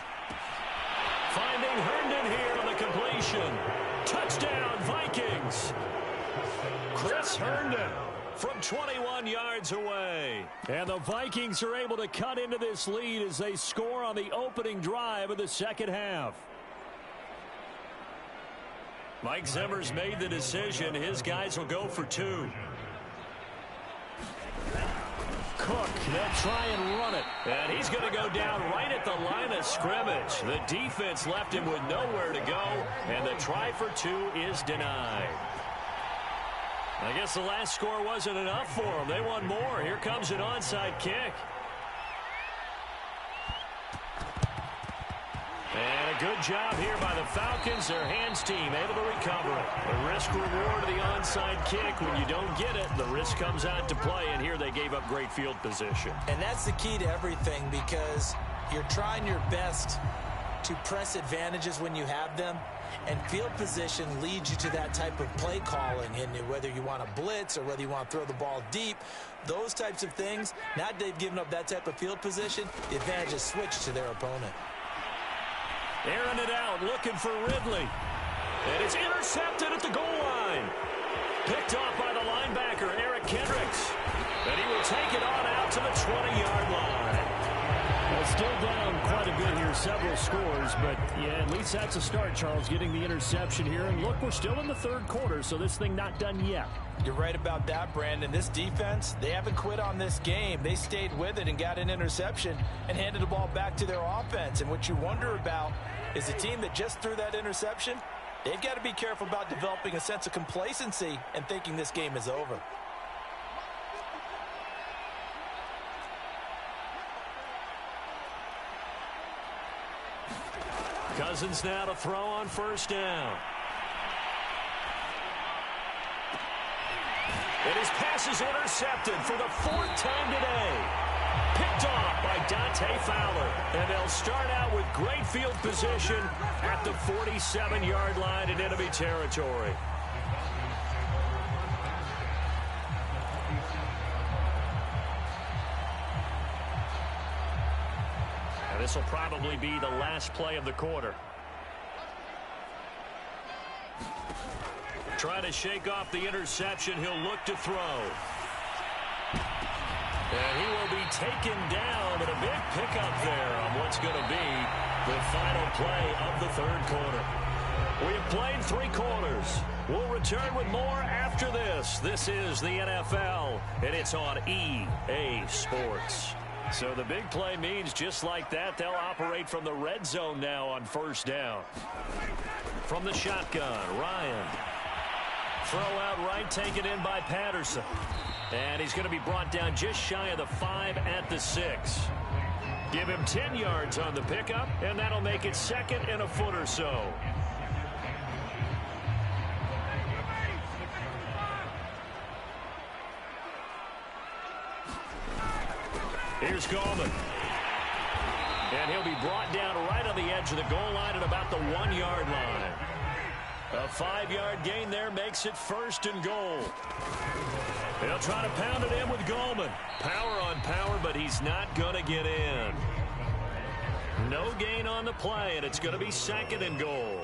Finding Herndon here on the completion. Touchdown, Vikings. Chris Herndon from 21 yards away. And the Vikings are able to cut into this lead as they score on the opening drive of the second half. Mike Zimmer's made the decision. His guys will go for 2. Cook, they'll try and run it. And he's going to go down right at the line of scrimmage. The defense left him with nowhere to go. And the try for 2 is denied. I guess the last score wasn't enough for them. They want more. Here comes an onside kick. And a good job here by the Falcons. Their hands team able to recover it. The risk-reward of the onside kick. When you don't get it, the risk comes out to play. And here they gave up great field position. And that's the key to everything because you're trying your best to press advantages when you have them, and field position leads you to that type of play calling. And whether you want to blitz or whether you want to throw the ball deep, those types of things, now that they've given up that type of field position, the advantage is switched to their opponent. Airing it out, looking for Ridley. And it's intercepted at the goal line. Picked off by the linebacker, Eric Kendricks. And he will take it on out to the 20-yard line. Well, still down quite a bit here, several scores, but yeah, at least that's a start, Charles, getting the interception here. And look, we're still in the third quarter, so this thing not done yet. You're right about that, Brandon. This defense, they haven't quit on this game. They stayed with it and got an interception and handed the ball back to their offense. And what you wonder about is the team that just threw that interception, they've got to be careful about developing a sense of complacency and thinking this game is over. Cousins now to throw on first down. And his pass is intercepted for the fourth time today. Picked off by Dante Fowler. And they'll start out with great field position at the 47-yard line in enemy territory. And this will probably be the last play of the quarter. Trying to shake off the interception. He'll look to throw. And he will be taken down, but a big pickup there on what's going to be the final play of the third quarter. We have played 3 quarters. We'll return with more after this. This is the NFL, and it's on EA Sports. So the big play means just like that, they'll operate from the red zone now on first down. From the shotgun, Ryan. Throw out right, taken in by Patterson. And he's going to be brought down just shy of the 5 at the 6. Give him 10 yards on the pickup, and that'll make it 2nd and a foot or so. Here's Gallman. And he'll be brought down right on the edge of the goal line at about the 1-yard line. A 5-yard gain there makes it 1st and goal. They'll try to pound it in with Gallman. Power on power, but he's not going to get in. No gain on the play, and it's going to be 2nd and goal.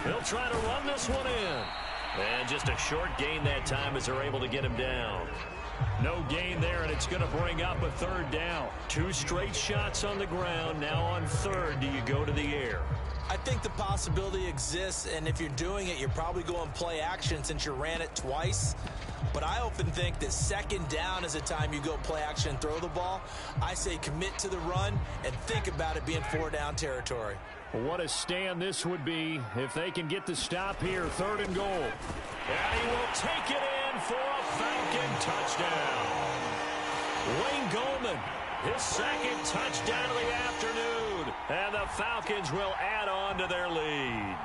They'll try to run this one in. And just a short gain that time as they're able to get him down. No gain there, and it's going to bring up a 3rd down. 2 straight shots on the ground. Now on 3rd, do you go to the air? I think the possibility exists, and if you're doing it, you're probably going play action since you ran it twice. But I often think that 2nd down is a time you go play action and throw the ball. I say commit to the run and think about it being 4-down territory. What a stand this would be if they can get the stop here. 3rd and goal. And he will take it in for a Falcon touchdown. Wayne Gallman, his 2nd touchdown of the afternoon. And the Falcons will add on to their lead.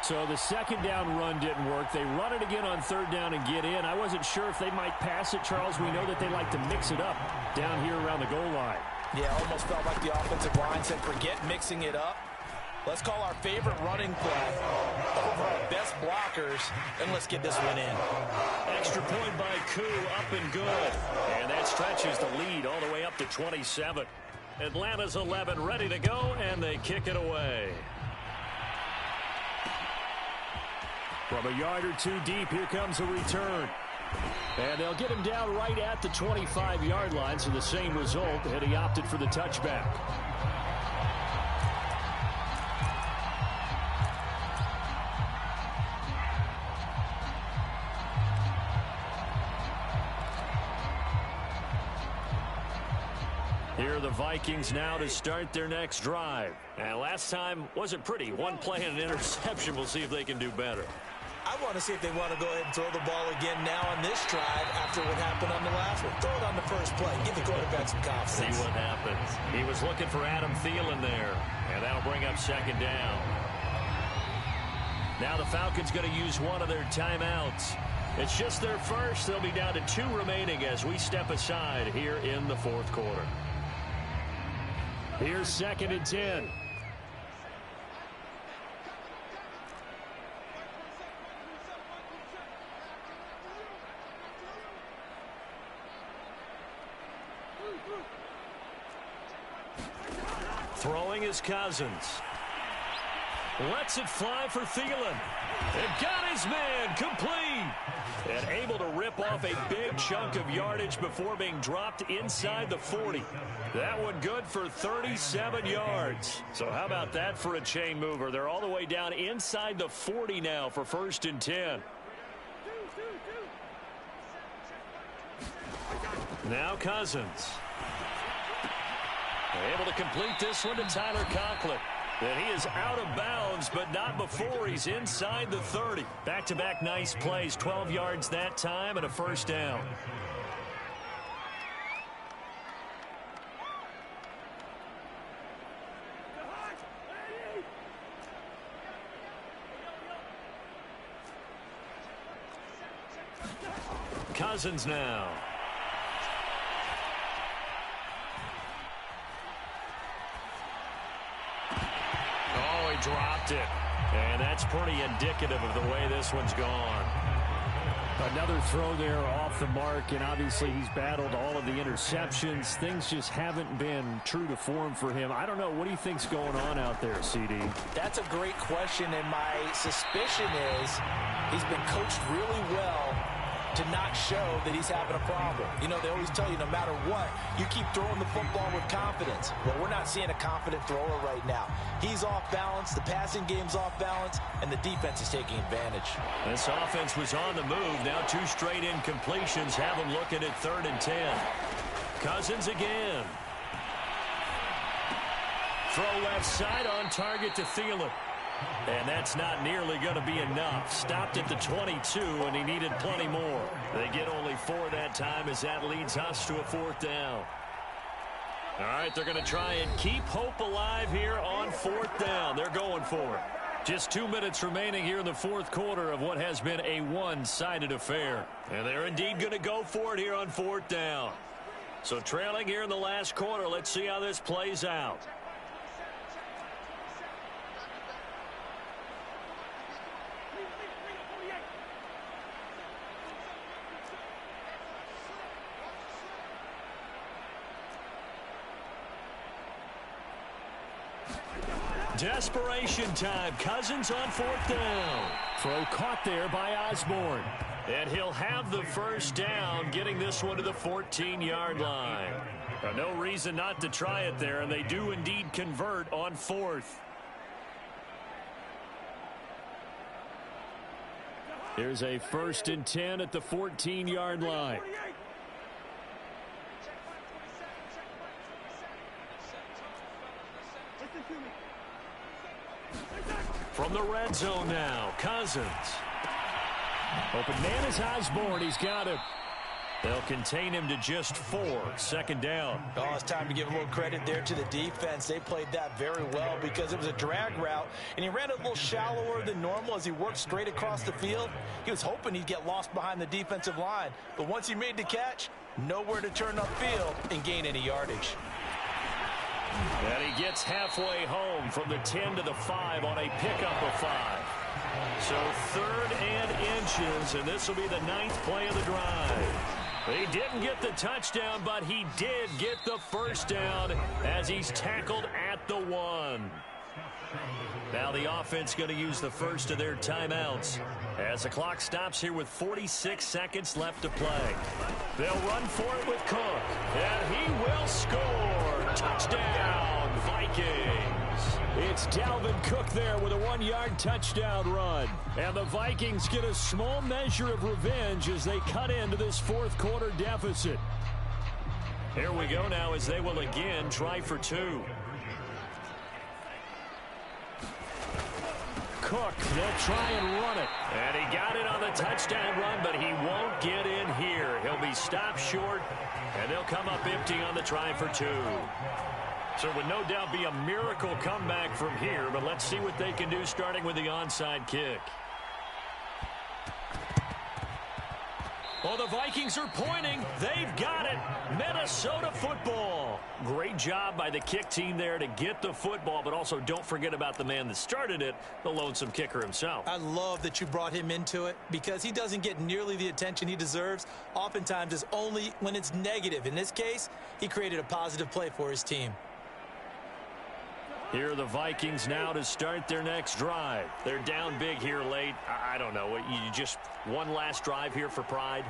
So the 2nd down run didn't work. They run it again on 3rd down and get in. I wasn't sure if they might pass it, Charles. We know that they like to mix it up down here around the goal line. Yeah, almost felt like the offensive line said, forget mixing it up. Let's call our favorite running play over our best blockers, and let's get this one in. Extra point by Koo, up and good. And that stretches the lead all the way up to 27. Atlanta's 11 ready to go, and they kick it away. From a yard or 2 deep, here comes a return. And they'll get him down right at the 25-yard line, so the same result, and he opted for the touchback. Here are the Vikings now to start their next drive. And last time wasn't pretty. 1 play and an interception. We'll see if they can do better. I want to see if they want to go ahead and throw the ball again now on this drive after what happened on the last one. Throw it on the first play. Give the quarterback some confidence. See what happens. He was looking for Adam Thielen there. And that'll bring up 2nd down. Now the Falcons going to use one of their timeouts. It's just their first. They'll be down to 2 remaining as we step aside here in the fourth quarter. Here's 2nd and 10. Throwing is Cousins. Lets it fly for Thielen. And got his man complete. And able to rip off a big chunk of yardage before being dropped inside the 40. That one good for 37 yards. So how about that for a chain mover? They're all the way down inside the 40 now for 1st and 10. Now Cousins. Able to complete this one to Tyler Conklin. And he is out of bounds, but not before he's inside the 30. Back-to-back nice plays, 12 yards that time and a 1st down. Cousins now. Dropped it. And that's pretty indicative of the way this one's gone. Another throw there off the mark, and obviously he's battled all of the interceptions. Things just haven't been true to form for him. I don't know. What do you think's going on out there, CD? That's a great question, and my suspicion is he's been coached really well to not show that he's having a problem. You know, they always tell you no matter what, you keep throwing the football with confidence. Well, we're not seeing a confident thrower right now. He's off balance, the passing game's off balance, and the defense is taking advantage. This offense was on the move. Now 2 straight incompletions have them looking at 3rd and 10. Cousins again. Throw left side on target to Thielen. And that's not nearly going to be enough. Stopped at the 22, and he needed plenty more. They get only 4 that time as that leads us to a 4th down. All right, they're going to try and keep hope alive here on 4th down. They're going for it. Just 2 minutes remaining here in the 4th quarter of what has been a one-sided affair. And they're indeed going to go for it here on 4th down. So trailing here in the last quarter, let's see how this plays out. Desperation time. Cousins on 4th down. Throw caught there by Osborne. And he'll have the 1st down, getting this one to the 14-yard line. No reason not to try it there, and they do indeed convert on 4th. Here's a 1st and 10 at the 14-yard line. From the red zone now, Cousins. Open man is Osborne. He's got him. They'll contain him to just 4. 2nd down. Oh, it's time to give a little credit there to the defense. They played that very well because it was a drag route, and he ran a little shallower than normal as he worked straight across the field. He was hoping he'd get lost behind the defensive line, but once he made the catch, nowhere to turn upfield and gain any yardage. And he gets halfway home from the 10 to the 5 on a pickup of 5. So 3rd and inches, and this will be the 9th play of the drive. He didn't get the touchdown, but he did get the 1st down as he's tackled at the 1. Now the offense going to use the first of their timeouts as the clock stops here with 46 seconds left to play. They'll run for it with Cook, and he will score. Touchdown, Vikings. It's Dalvin Cook there with a 1-yard touchdown run. And the Vikings get a small measure of revenge as they cut into this 4th quarter deficit. Here we go now as they will again try for 2. Cook, they'll try and run it. And he got it on the touchdown run, but he won't get in here. He'll be stopped short, and they'll come up empty on the try for 2. So it would no doubt be a miracle comeback from here, but let's see what they can do starting with the onside kick. Oh, the Vikings are pointing. They've got it. Minnesota football. Great job by the kick team there to get the football, but also don't forget about the man that started it, the lonesome kicker himself. I love that you brought him into it because he doesn't get nearly the attention he deserves. Oftentimes it's only when it's negative. In this case, he created a positive play for his team. Here are the Vikings now to start their next drive. They're down big here late. I don't know. You just one last drive here for pride?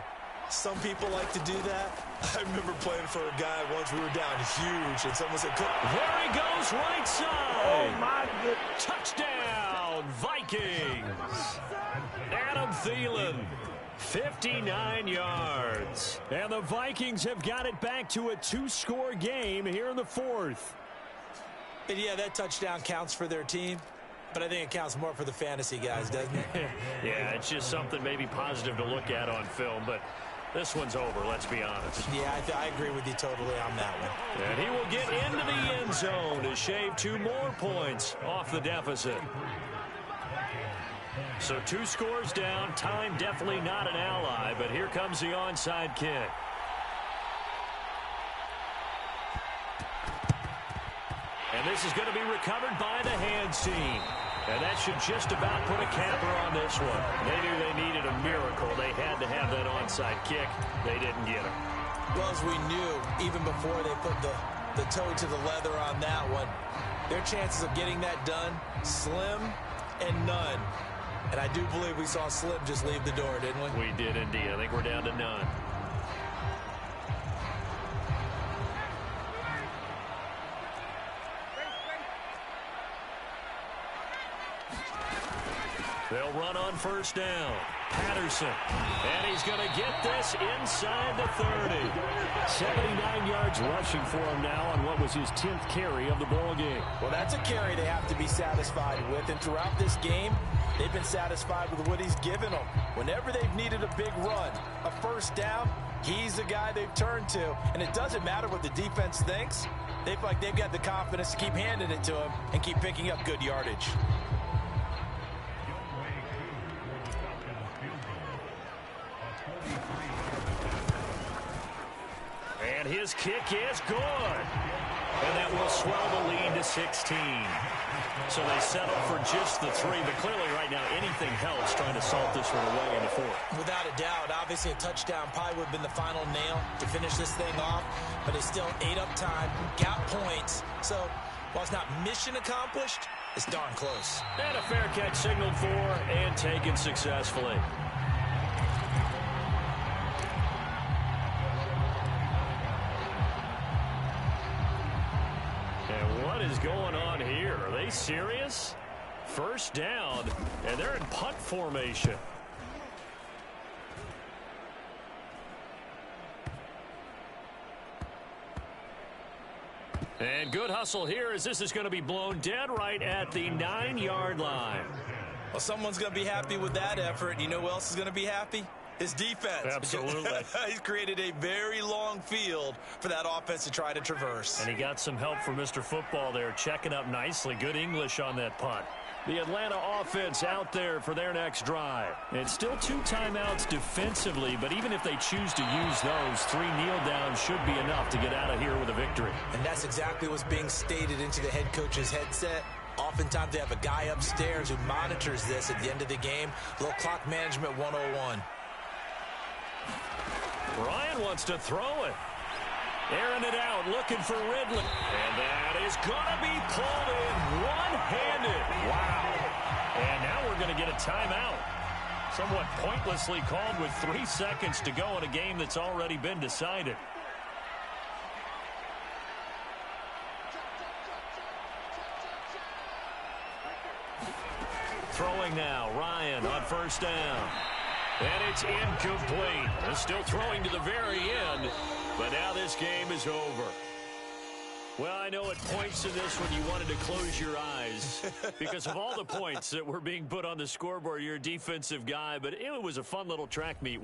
Some people like to do that. I remember playing for a guy once. We were down huge, and someone said, there he goes, right side. Oh, my goodness. Touchdown, Vikings. Adam Thielen, 59 yards. And the Vikings have got it back to a two-score game here in the fourth. And yeah, that touchdown counts for their team, but I think it counts more for the fantasy guys, doesn't it? Yeah, it's just something maybe positive to look at on film, but this one's over, let's be honest. Yeah, I agree with you totally on that one. And he will get into the end zone to shave 2 more points off the deficit. So 2 scores down, time definitely not an ally, but here comes the onside kick. And this is going to be recovered by the hands team. And that should just about put a capper on this one. They knew they needed a miracle. They had to have that onside kick. They didn't get it. Well, as we knew, even before they put the toe to the leather on that one, their chances of getting that done, slim and none. And I do believe we saw Slim just leave the door, didn't we? We did indeed. I think we're down to none. They'll run on first down. Patterson. And he's going to get this inside the 30. 79 yards rushing for him now on what was his 10th carry of the ball game. Well, that's a carry they have to be satisfied with. And throughout this game, they've been satisfied with what he's given them. Whenever they've needed a big run, a first down, he's the guy they've turned to. And it doesn't matter what the defense thinks. They feel like they've got the confidence to keep handing it to him and keep picking up good yardage. And his kick is good. And that will swell the lead to 16. So they settle for just the 3, but clearly right now anything helps trying to salt this one away in the fourth. Without a doubt, obviously a touchdown probably would have been the final nail to finish this thing off, but it's still ate up time, got points. So while it's not mission accomplished, it's darn close. And a fair catch signaled for and taken successfully. What is going on here? Are they serious? First down, and they're in punt formation. And good hustle here as this is going to be blown dead right at the 9-yard line. Well, someone's going to be happy with that effort. You know who else is going to be happy? His defense. Absolutely. He's created a very long field for that offense to try to traverse. And he got some help from Mr. Football there, checking up nicely. Good English on that punt. The Atlanta offense out there for their next drive. And still 2 timeouts defensively, but even if they choose to use those, 3 kneel downs should be enough to get out of here with a victory. And that's exactly what's being stated into the head coach's headset. Oftentimes they have a guy upstairs who monitors this at the end of the game. A little clock management 101. Ryan wants to throw it. Airing it out, looking for Ridley. And that is going to be pulled in one-handed. Wow. And now we're going to get a timeout. Somewhat pointlessly called with 3 seconds to go in a game that's already been decided. Throwing now, Ryan on first down. And it's incomplete. They're still throwing to the very end, but now this game is over. Well, I know at points in this one you wanted to close your eyes because of all the points that were being put on the scoreboard. You're a defensive guy, but it was a fun little track meet.